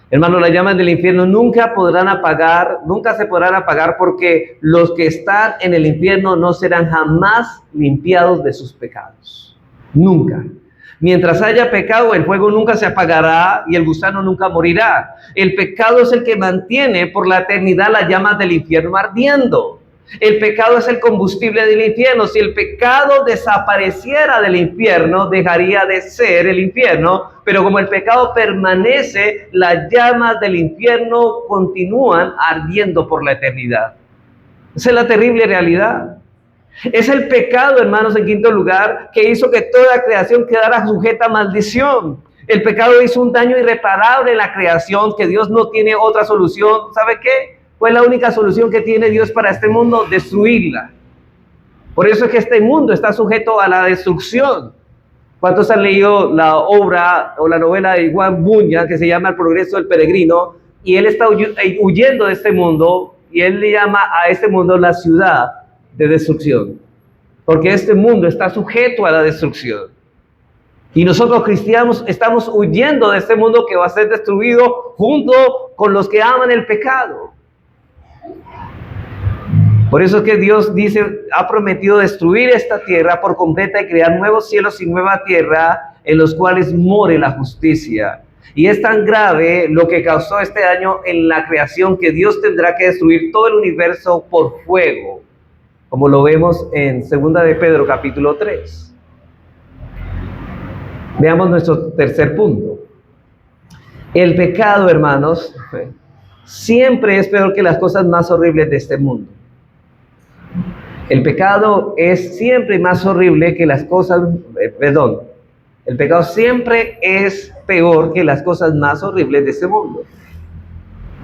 Speaker 1: Hermanos, las llamas del infierno nunca se podrán apagar porque los que están en el infierno no serán jamás limpiados de sus pecados. Nunca. Mientras haya pecado, el fuego nunca se apagará y el gusano nunca morirá. El pecado es el que mantiene por la eternidad las llamas del infierno ardiendo. El pecado es el combustible del infierno. Si el pecado desapareciera del infierno, dejaría de ser el infierno. Pero como el pecado permanece, las llamas del infierno continúan ardiendo por la eternidad. Esa es la terrible realidad. Es el pecado, hermanos, en quinto lugar, que hizo que toda creación quedara sujeta a maldición. El pecado hizo un daño irreparable en la creación, que Dios no tiene otra solución. ¿Sabe qué? Fue la única solución que tiene Dios para este mundo: destruirla. Por eso es que este mundo está sujeto a la destrucción. ¿Cuántos han leído la obra o la novela de Juan Bunyan que se llama El progreso del peregrino? Y él está huyendo de este mundo y él le llama a este mundo la ciudad de destrucción, porque este mundo está sujeto a la destrucción. Y nosotros cristianos estamos huyendo de este mundo que va a ser destruido junto con los que aman el pecado. Por eso es que Dios dice, ha prometido destruir esta tierra por completa y crear nuevos cielos y nueva tierra en los cuales more la justicia. Y es tan grave lo que causó este daño en la creación que Dios tendrá que destruir todo el universo por fuego, como lo vemos en 2 de Pedro capítulo 3. Veamos nuestro tercer punto. El pecado, hermanos, siempre es peor que las cosas más horribles de este mundo. El pecado es siempre más horrible que las cosas, el pecado siempre es peor que las cosas más horribles de este mundo.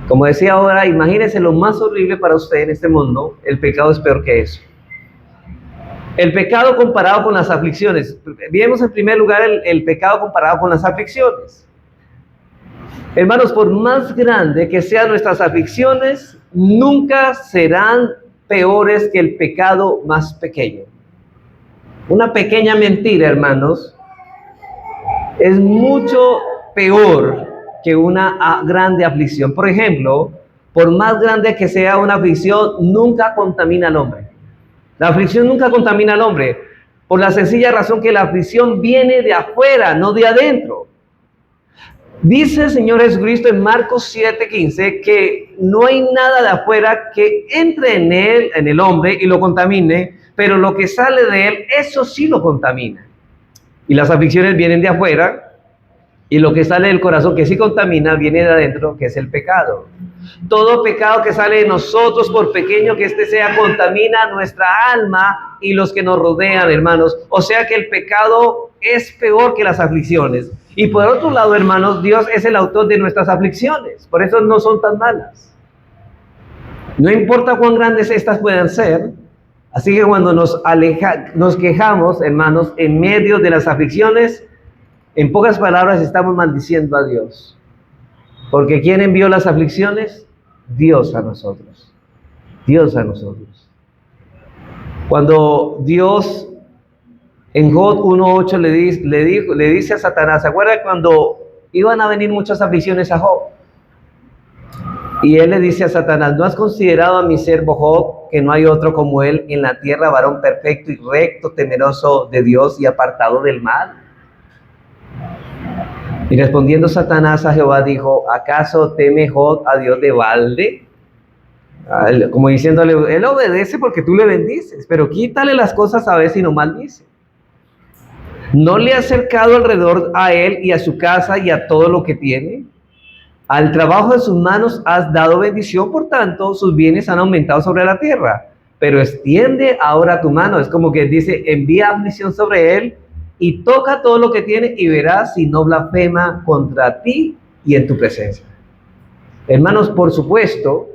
Speaker 1: Como decía ahora, imagínense lo más horrible para usted en este mundo, el pecado es peor que eso. El pecado comparado con las aflicciones. Vemos en primer lugar el pecado comparado con las aflicciones. Hermanos, por más grande que sean nuestras aflicciones, nunca serán peores que el pecado más pequeño. Una pequeña mentira, hermanos, es mucho peor que una grande aflicción. Por ejemplo, por más grande que sea una aflicción, nunca contamina al hombre. La aflicción nunca contamina al hombre, por la sencilla razón que la aflicción viene de afuera, no de adentro. Dice el Señor Jesucristo en Marcos 7:15 que no hay nada de afuera que entre en él, en el hombre, y lo contamine, pero lo que sale de él, eso sí lo contamina. Y las aflicciones vienen de afuera, y lo que sale del corazón, que sí contamina, viene de adentro, que es el pecado. Todo pecado que sale de nosotros, por pequeño que éste sea, contamina nuestra alma y los que nos rodean, hermanos. O sea que el pecado es peor que las aflicciones. Y por otro lado, hermanos, Dios es el autor de nuestras aflicciones. Por eso no son tan malas. No importa cuán grandes estas puedan ser. Así que cuando nos quejamos, hermanos, en medio de las aflicciones, en pocas palabras estamos maldiciendo a Dios. Porque ¿quién envió las aflicciones? Dios a nosotros. Dios a nosotros. Cuando Dios en Job 1:8 le dice a Satanás, ¿se acuerdan cuando iban a venir muchas aflicciones a Job? Y él le dice a Satanás, ¿no has considerado a mi siervo Job, que no hay otro como él en la tierra, varón perfecto y recto, temeroso de Dios y apartado del mal? Y respondiendo Satanás a Jehová dijo, ¿acaso teme Job a Dios de balde? Como diciéndole, él obedece porque tú le bendices, pero quítale las cosas a ver si no maldice. ¿No le has cercado alrededor a él y a su casa y a todo lo que tiene? Al trabajo de sus manos has dado bendición, por tanto, sus bienes han aumentado sobre la tierra. Pero extiende ahora tu mano, es como que dice, envía aflicción sobre él y toca todo lo que tiene y verás si no blasfema contra ti y en tu presencia. Hermanos, por supuesto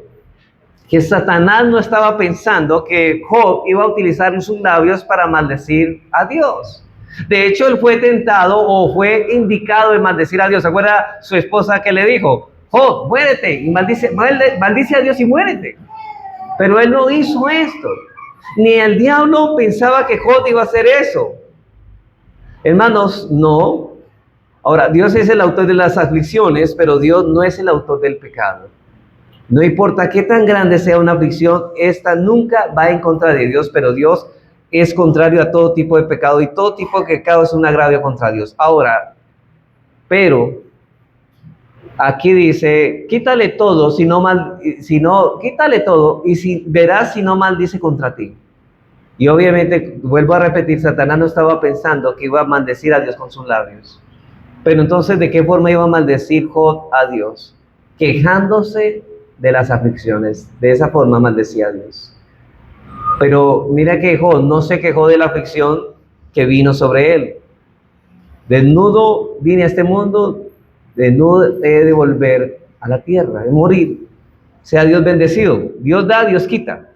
Speaker 1: que Satanás no estaba pensando que Job iba a utilizar sus labios para maldecir a Dios. De hecho, él fue tentado o fue indicado de maldecir a Dios. ¿Se acuerda su esposa que le dijo? Job, muérete y maldice a Dios y muérete. Pero él no hizo esto. Ni el diablo pensaba que Job iba a hacer eso. Hermanos, no. Ahora, Dios es el autor de las aflicciones, pero Dios no es el autor del pecado. No importa qué tan grande sea una aflicción, esta nunca va en contra de Dios, pero Dios es contrario a todo tipo de pecado y todo tipo de pecado es un agravio contra Dios. Ahora, pero aquí dice, quítale todo, quítale todo y si verás si no maldice contra ti. Y obviamente, vuelvo a repetir, Satanás no estaba pensando que iba a maldecir a Dios con sus labios. Pero entonces, ¿de qué forma iba a maldecir Job a Dios? Quejándose de las aflicciones. De esa forma maldecía a Dios. Pero mira que Job no se quejó de la aflicción que vino sobre él. Desnudo vine a este mundo, desnudo he de volver a la tierra, he de morir. Sea Dios bendecido. Dios da, Dios quita.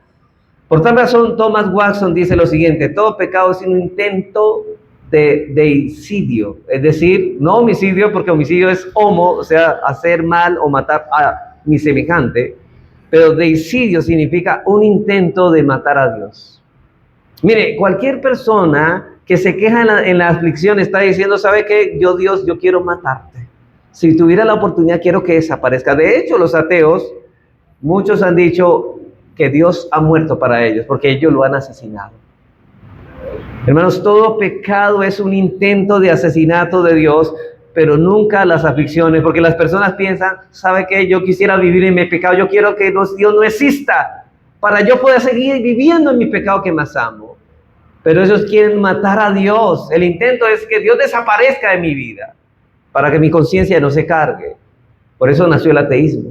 Speaker 1: Por tal razón, Thomas Watson dice lo siguiente: todo pecado es un intento de deicidio, es decir, no homicidio, porque homicidio es homo, o sea, hacer mal o matar a mi semejante, pero deicidio significa un intento de matar a Dios. Mire, cualquier persona que se queja en la aflicción está diciendo, ¿sabe qué? Dios, yo quiero matarte. Si tuviera la oportunidad, quiero que desaparezca. De hecho, los ateos, muchos han dicho que Dios ha muerto para ellos, porque ellos lo han asesinado. Hermanos, todo pecado es un intento de asesinato de Dios, pero nunca las aflicciones, porque las personas piensan, ¿sabe qué? Yo quisiera vivir en mi pecado, yo quiero que Dios no exista, para yo poder seguir viviendo en mi pecado que más amo. Pero ellos quieren matar a Dios. El intento es que Dios desaparezca de mi vida, para que mi conciencia no se cargue. Por eso nació el ateísmo.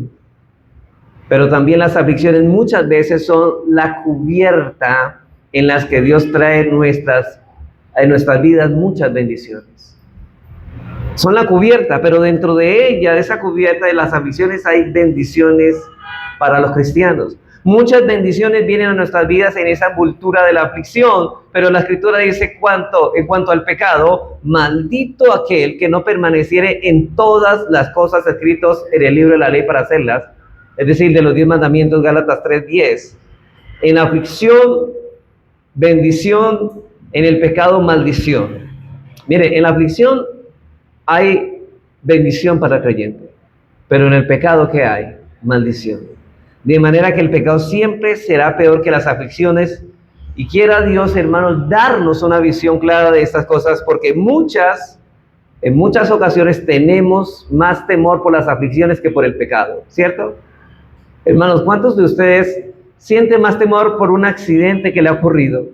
Speaker 1: Pero también las aflicciones muchas veces son la cubierta en las que Dios trae en nuestras vidas muchas bendiciones. Son la cubierta, pero dentro de ella, de esa cubierta de las aflicciones, hay bendiciones para los cristianos. Muchas bendiciones vienen a nuestras vidas en esa envoltura de la aflicción, pero la Escritura dice en cuanto al pecado, maldito aquel que no permaneciere en todas las cosas escritas en el libro de la ley para hacerlas, es decir, de los 10 mandamientos, Gálatas 3:10. En la aflicción, bendición; en el pecado, maldición. Mire, en la aflicción hay bendición para el creyente, pero en el pecado, ¿qué hay? Maldición. De manera que el pecado siempre será peor que las aflicciones, y quiera Dios, hermanos, darnos una visión clara de estas cosas, porque en muchas ocasiones tenemos más temor por las aflicciones que por el pecado, ¿cierto? Hermanos, ¿cuántos de ustedes sienten más temor por un accidente que le ha ocurrido?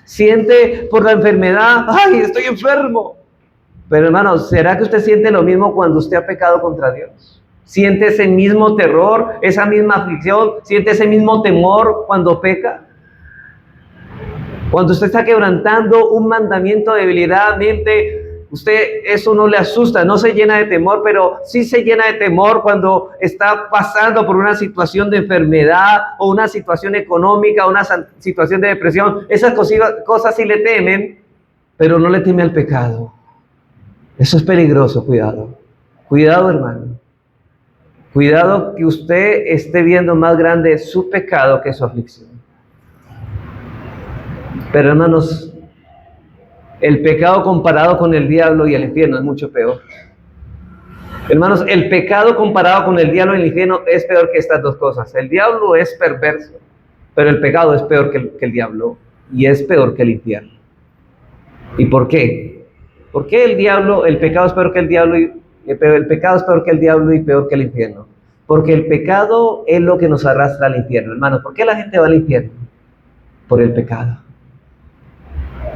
Speaker 1: Siente por la enfermedad, ¡ay, estoy enfermo! Pero hermanos, ¿será que usted siente lo mismo cuando usted ha pecado contra Dios? ¿Siente ese mismo terror, esa misma aflicción? ¿Siente ese mismo temor cuando peca? Cuando usted está quebrantando un mandamiento deliberadamente, usted eso no le asusta, no se llena de temor, pero sí se llena de temor cuando está pasando por una situación de enfermedad o una situación económica, una situación de depresión. Esas cosas sí le temen, pero no le teme al pecado. Eso es peligroso, cuidado. Cuidado, hermano. Cuidado que usted esté viendo más grande su pecado que su aflicción. Pero hermanos, el pecado comparado con el diablo y el infierno es mucho peor. Hermanos, el pecado comparado con el diablo y el infierno es peor que estas dos cosas. El diablo es perverso, pero el pecado es peor que el diablo y es peor que el infierno. ¿Y por qué? ¿Por qué el pecado es peor que el diablo el pecado es peor que el diablo y peor que el infierno? Porque el pecado es lo que nos arrastra al infierno. Hermanos, ¿por qué la gente va al infierno? Por el pecado.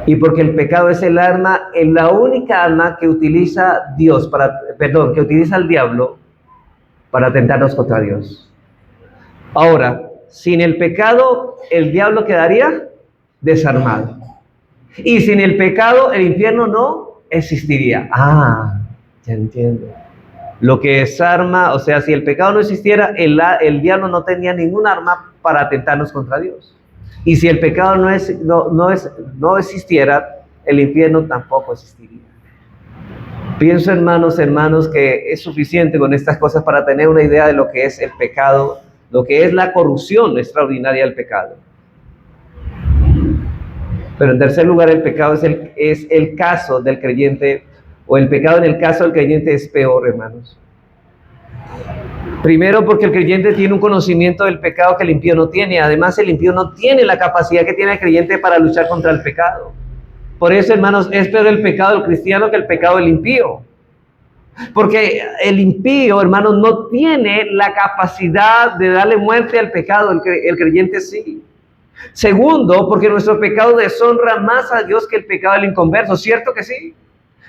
Speaker 1: Y porque el pecado es la única arma que utiliza que utiliza el diablo para atentarnos contra Dios. Ahora, sin el pecado, el diablo quedaría desarmado. Y sin el pecado, el infierno no existiría. Ya entiendo. Lo que desarma, o sea, si el pecado no existiera, el diablo no tenía ningún arma para atentarnos contra Dios. Y si el pecado no existiera, el infierno tampoco existiría. Pienso, hermanos, que es suficiente con estas cosas para tener una idea de lo que es el pecado, lo que es la corrupción extraordinaria del pecado. Pero en tercer lugar, el pecado es el caso del creyente o el pecado en el caso del creyente es peor, hermanos. Primero, porque el creyente tiene un conocimiento del pecado que el impío no tiene. Además, el impío no tiene la capacidad que tiene el creyente para luchar contra el pecado. Por eso, hermanos, es peor el pecado del cristiano que el pecado del impío. Porque el impío, hermanos, no tiene la capacidad de darle muerte al pecado, el creyente sí. Segundo, porque nuestro pecado deshonra más a Dios que el pecado del inconverso, ¿cierto que sí?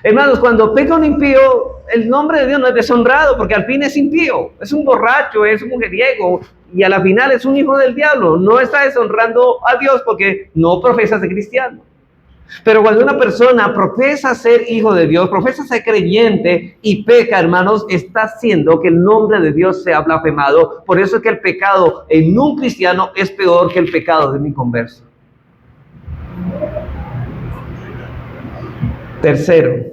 Speaker 1: Hermanos, cuando peca un impío, el nombre de Dios no es deshonrado, porque al fin es impío, es un borracho, es un mujeriego, y a la final es un hijo del diablo. No está deshonrando a Dios porque no profesa ser cristiano. Pero cuando una persona profesa ser hijo de Dios, profesa ser creyente y peca, hermanos, está haciendo que el nombre de Dios sea blasfemado. Por eso es que el pecado en un cristiano es peor que el pecado de un inconverso. Tercero,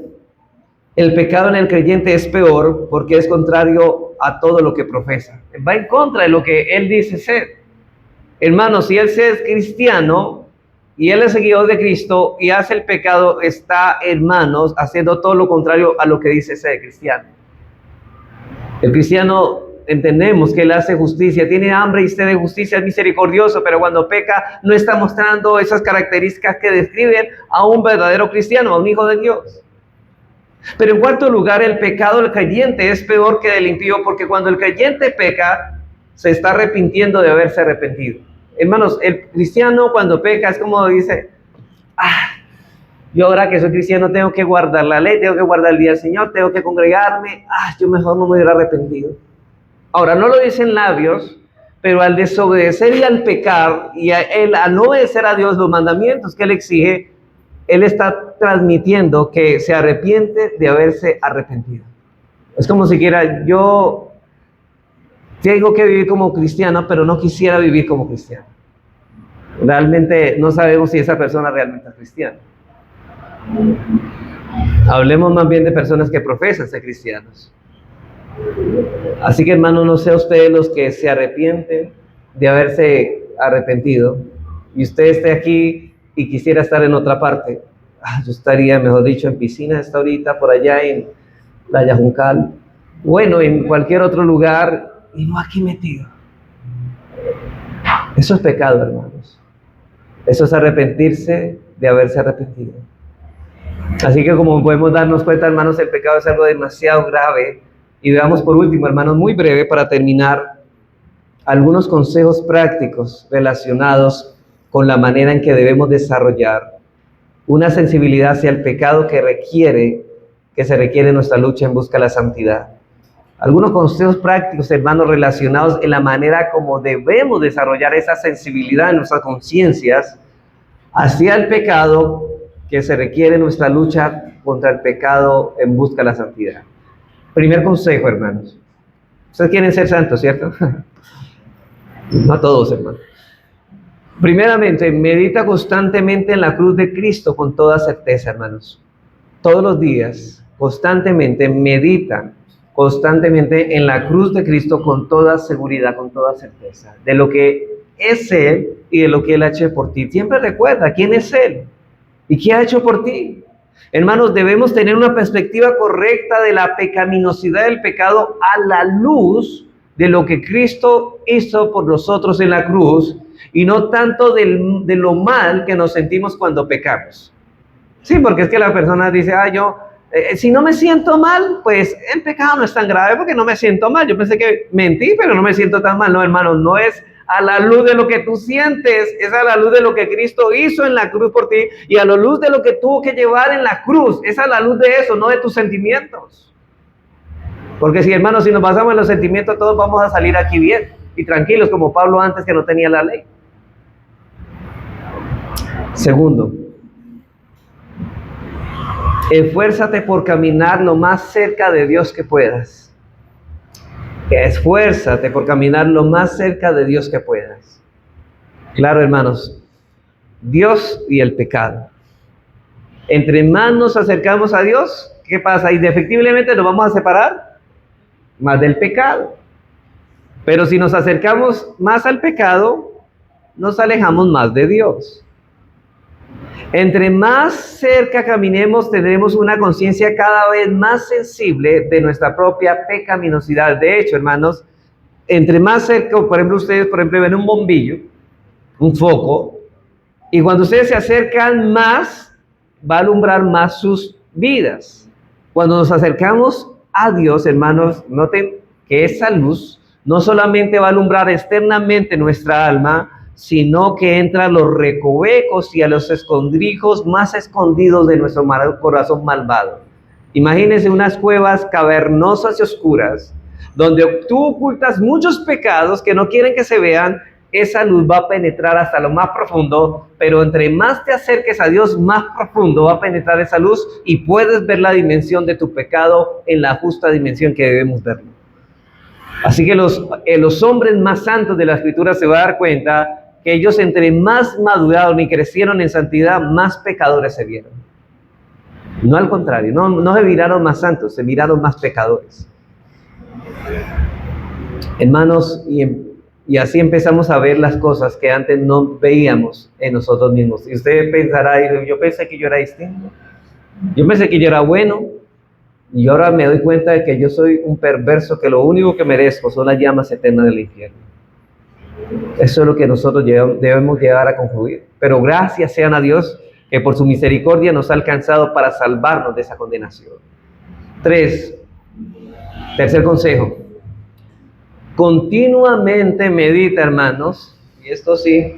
Speaker 1: el pecado en el creyente es peor porque es contrario a todo lo que profesa. Va en contra de lo que él dice ser. Hermanos, si él es cristiano y él es seguidor de Cristo y hace el pecado, está, hermanos, haciendo todo lo contrario a lo que dice ser cristiano. El cristiano, entendemos que él hace justicia, tiene hambre y sed de justicia, es misericordioso, pero cuando peca no está mostrando esas características que describen a un verdadero cristiano, a un hijo de Dios. Pero en cuarto lugar, el pecado del creyente es peor que del impío, porque cuando el creyente peca, se está arrepintiendo de haberse arrepentido. Hermanos, el cristiano cuando peca es como dice, yo ahora que soy cristiano tengo que guardar la ley, tengo que guardar el día del Señor, tengo que congregarme, yo mejor no me hubiera arrepentido. Ahora, no lo dicen labios, pero al desobedecer y al pecar, y al no obedecer a Dios los mandamientos que él exige, él está transmitiendo que se arrepiente de haberse arrepentido. Es como si quiera, yo tengo que vivir como cristiano, pero no quisiera vivir como cristiano. Realmente no sabemos si esa persona realmente es cristiana. Hablemos más bien de personas que profesan ser cristianos. Así que, hermano, no sea usted los que se arrepienten de haberse arrepentido y usted esté aquí y quisiera estar en otra parte. Yo estaría, mejor dicho, en piscina esta ahorita, por allá en Playa Juncal, bueno, en cualquier otro lugar, y no aquí metido. Eso es pecado, hermanos. Eso es arrepentirse de haberse arrepentido. Así que, como podemos darnos cuenta, hermanos, el pecado es algo demasiado grave. Y veamos por último, hermanos, muy breve para terminar, algunos consejos prácticos relacionados con la manera en que debemos desarrollar una sensibilidad hacia el pecado que se requiere en nuestra lucha en busca de la santidad. Algunos consejos prácticos, hermanos, relacionados en la manera como debemos desarrollar esa sensibilidad en nuestras conciencias hacia el pecado que se requiere en nuestra lucha contra el pecado en busca de la santidad. Primer consejo, hermanos. Ustedes quieren ser santos, ¿cierto? No todos, hermanos. Primeramente, medita constantemente en la cruz de Cristo con toda certeza, hermanos. Todos los días, constantemente, medita constantemente en la cruz de Cristo con toda seguridad, con toda certeza, de lo que es Él y de lo que Él ha hecho por ti. Siempre recuerda quién es Él y qué ha hecho por ti. Hermanos, debemos tener una perspectiva correcta de la pecaminosidad del pecado a la luz de lo que Cristo hizo por nosotros en la cruz y no tanto de lo mal que nos sentimos cuando pecamos. Sí, porque es que la persona dice, si no me siento mal, pues el pecado no es tan grave porque no me siento mal. Yo pensé que mentí, pero no me siento tan mal. No, hermano, no es a la luz de lo que tú sientes, es a la luz de lo que Cristo hizo en la cruz por ti y a la luz de lo que tuvo que llevar en la cruz. Es a la luz de eso, no de tus sentimientos. Porque si, hermanos, si nos basamos en los sentimientos, todos vamos a salir aquí bien y tranquilos, como Pablo antes que no tenía la ley. Segundo, esfuérzate por caminar lo más cerca de Dios que puedas. Esfuérzate por caminar lo más cerca de Dios que puedas. Claro, hermanos, Dios y el pecado. Entre más nos acercamos a Dios, ¿qué pasa? Indefectiblemente nos vamos a separar más del pecado. Pero si nos acercamos más al pecado, nos alejamos más de Dios. Entre más cerca caminemos, tendremos una conciencia cada vez más sensible de nuestra propia pecaminosidad. De hecho, hermanos, entre más cerca, por ejemplo, ustedes, ven un bombillo, un foco, y cuando ustedes se acercan más, va a alumbrar más sus vidas. Cuando nos acercamos a Dios, hermanos, noten que esa luz no solamente va a alumbrar externamente nuestra alma, sino que entra a los recovecos y a los escondrijos más escondidos de nuestro corazón malvado. Imagínense unas cuevas cavernosas y oscuras, donde tú ocultas muchos pecados que no quieren que se vean. Esa luz va a penetrar hasta lo más profundo, pero entre más te acerques a Dios, más profundo va a penetrar esa luz y puedes ver la dimensión de tu pecado en la justa dimensión que debemos verlo. Así que los hombres más santos de la Escritura se van a dar cuenta que ellos entre más maduraron y crecieron en santidad, más pecadores se vieron. No al contrario, no se miraron más santos, se miraron más pecadores. Hermanos, y así empezamos a ver las cosas que antes no veíamos en nosotros mismos. Y usted pensará, yo pensé que yo era distinto, yo pensé que yo era bueno, y ahora me doy cuenta de que yo soy un perverso, que lo único que merezco son las llamas eternas del infierno. Eso es lo que nosotros debemos llegar a concluir. Pero gracias sean a Dios que por su misericordia nos ha alcanzado para salvarnos de esa condenación. Tercer consejo. Continuamente medita, hermanos, y esto sí,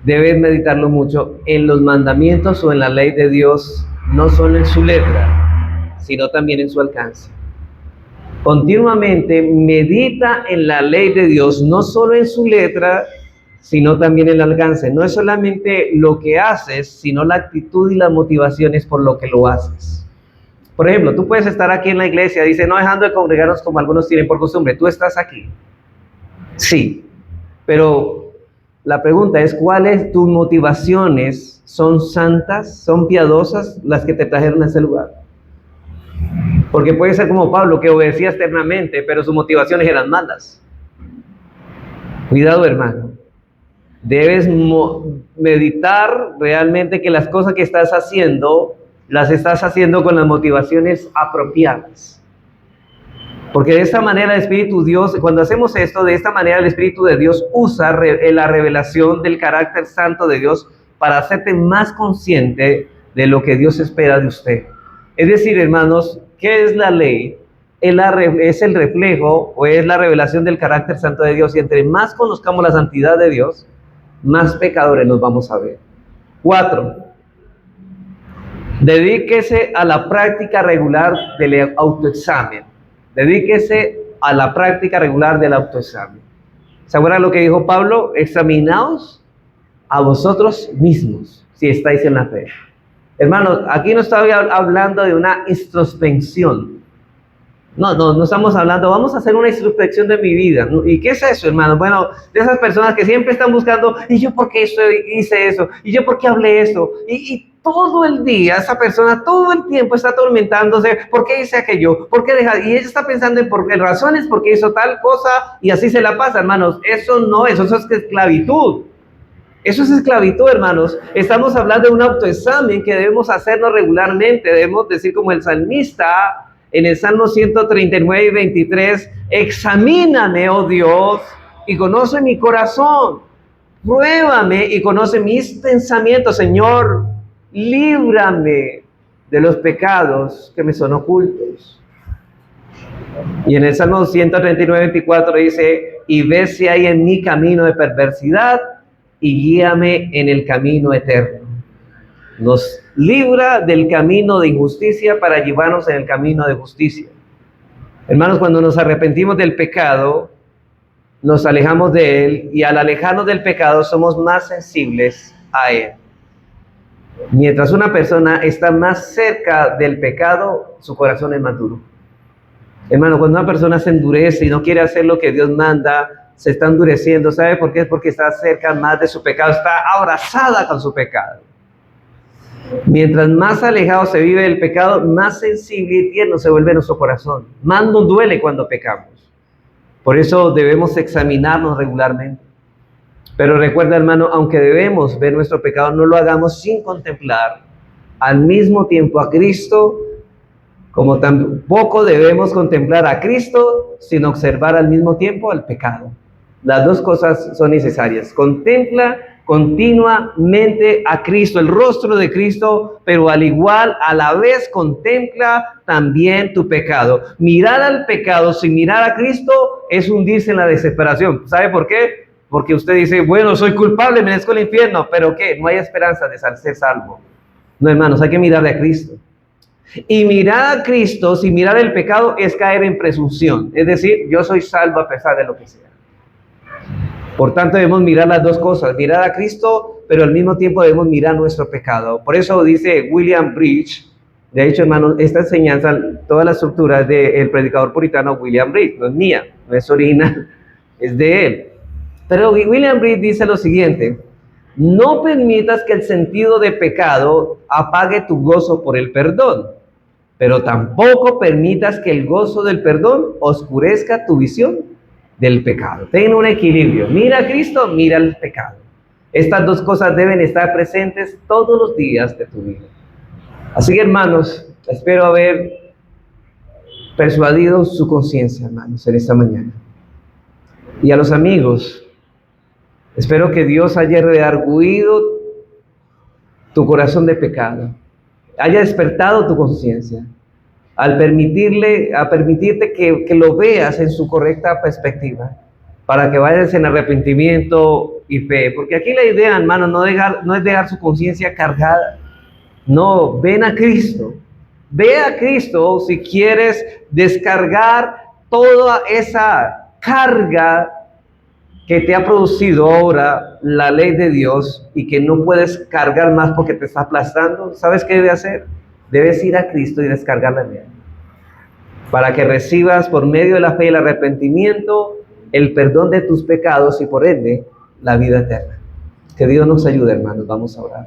Speaker 1: debes meditarlo mucho, en los mandamientos o en la ley de Dios, no solo en su letra, sino también en su alcance. Continuamente medita en la ley de Dios, no solo en su letra, sino también en el alcance. No es solamente lo que haces, sino la actitud y las motivaciones por lo que lo haces. Por ejemplo, tú puedes estar aquí en la iglesia, dice, no dejando de congregarnos como algunos tienen por costumbre. ¿Tú estás aquí? Sí, pero la pregunta es, ¿cuáles tus motivaciones? ¿Son santas? ¿Son piadosas las que te trajeron a ese lugar? Porque puede ser como Pablo, que obedecía externamente, pero sus motivaciones eran malas. Cuidado, hermano. Debes meditar realmente que las cosas que estás haciendo, las estás haciendo con las motivaciones apropiadas. Porque de esta manera el Espíritu Dios, cuando hacemos esto, de esta manera el Espíritu de Dios usa la revelación del carácter santo de Dios para hacerte más consciente de lo que Dios espera de usted. Es decir, hermanos, ¿qué es la ley? Es el reflejo o es la revelación del carácter santo de Dios. Y entre más conozcamos la santidad de Dios, más pecadores nos vamos a ver. 4. Dedíquese a la práctica regular del autoexamen. Dedíquese a la práctica regular del autoexamen. ¿Se acuerdan lo que dijo Pablo? Examinaos a vosotros mismos si estáis en la fe. Hermanos, aquí no estoy hablando de una introspección. No estamos hablando, vamos a hacer una introspección de mi vida. ¿Y qué es eso, hermano? Bueno, de esas personas que siempre están buscando, ¿y yo por qué hice eso? ¿Y yo por qué hablé eso? Y todo el día, esa persona todo el tiempo está atormentándose, ¿por qué hice aquello? ¿Por qué dejar? Y ella está pensando en razones por qué hizo tal cosa, y así se la pasa, hermanos. Eso es esclavitud. Eso es esclavitud, hermanos. Estamos hablando de un autoexamen que debemos hacernos regularmente. Debemos decir como el salmista en el Salmo 139 y 23, examíname, oh Dios, y conoce mi corazón. Pruébame y conoce mis pensamientos, Señor. Líbrame de los pecados que me son ocultos. Y en el Salmo 139, 24 dice, y ve si hay en mí camino de perversidad, y guíame en el camino eterno. Nos libra del camino de injusticia para llevarnos en el camino de justicia. Hermanos, cuando nos arrepentimos del pecado, nos alejamos de él, y al alejarnos del pecado somos más sensibles a él. Mientras una persona está más cerca del pecado, su corazón es más duro. Hermano, cuando una persona se endurece y no quiere hacer lo que Dios manda, se está endureciendo. ¿Sabe por qué? Es porque está cerca más de su pecado, está abrazada con su pecado. Mientras más alejado se vive del pecado, más sensible y tierno se vuelve nuestro corazón. Más nos duele cuando pecamos. Por eso debemos examinarnos regularmente. Pero recuerda, hermano, aunque debemos ver nuestro pecado, no lo hagamos sin contemplar al mismo tiempo a Cristo, como tampoco debemos contemplar a Cristo sin observar al mismo tiempo al pecado. Las dos cosas son necesarias. Contempla continuamente a Cristo, el rostro de Cristo, pero al igual, a la vez contempla también tu pecado. Mirar al pecado sin mirar a Cristo es hundirse en la desesperación. ¿Sabe por qué? Porque usted dice, bueno, soy culpable, merezco el infierno, pero ¿qué? No hay esperanza de ser salvo. No, hermanos, hay que mirarle a Cristo. Y mirar a Cristo sin mirar el pecado es caer en presunción. Es decir, yo soy salvo a pesar de lo que sea. Por tanto, debemos mirar las dos cosas, mirar a Cristo, pero al mismo tiempo debemos mirar nuestro pecado. Por eso dice William Bridge, de hecho, hermanos, esta enseñanza, toda la estructura es del predicador puritano William Bridge, no es mía, no es original, es de él. Pero William Bridge dice lo siguiente: no permitas que el sentido de pecado apague tu gozo por el perdón, pero tampoco permitas que el gozo del perdón oscurezca tu visión del pecado. Ten un equilibrio. Mira a Cristo, mira el pecado. Estas dos cosas deben estar presentes todos los días de tu vida. Así que, hermanos, espero haber persuadido su conciencia, hermanos, en esta mañana. Y a los amigos, espero que Dios haya redarguido tu corazón de pecado, haya despertado tu conciencia, al permitirte que lo veas en su correcta perspectiva, para que vayas en arrepentimiento y fe. Porque aquí la idea, hermano, no es dejar su conciencia cargada. No, ven a Cristo. Ve a Cristo si quieres descargar toda esa carga que te ha producido ahora la ley de Dios y que no puedes cargar más porque te está aplastando. ¿Sabes qué debes hacer? Debes ir a Cristo y descargarla de él, para que recibas por medio de la fe y el arrepentimiento el perdón de tus pecados y por ende la vida eterna. Que Dios nos ayude, hermanos. Vamos a orar.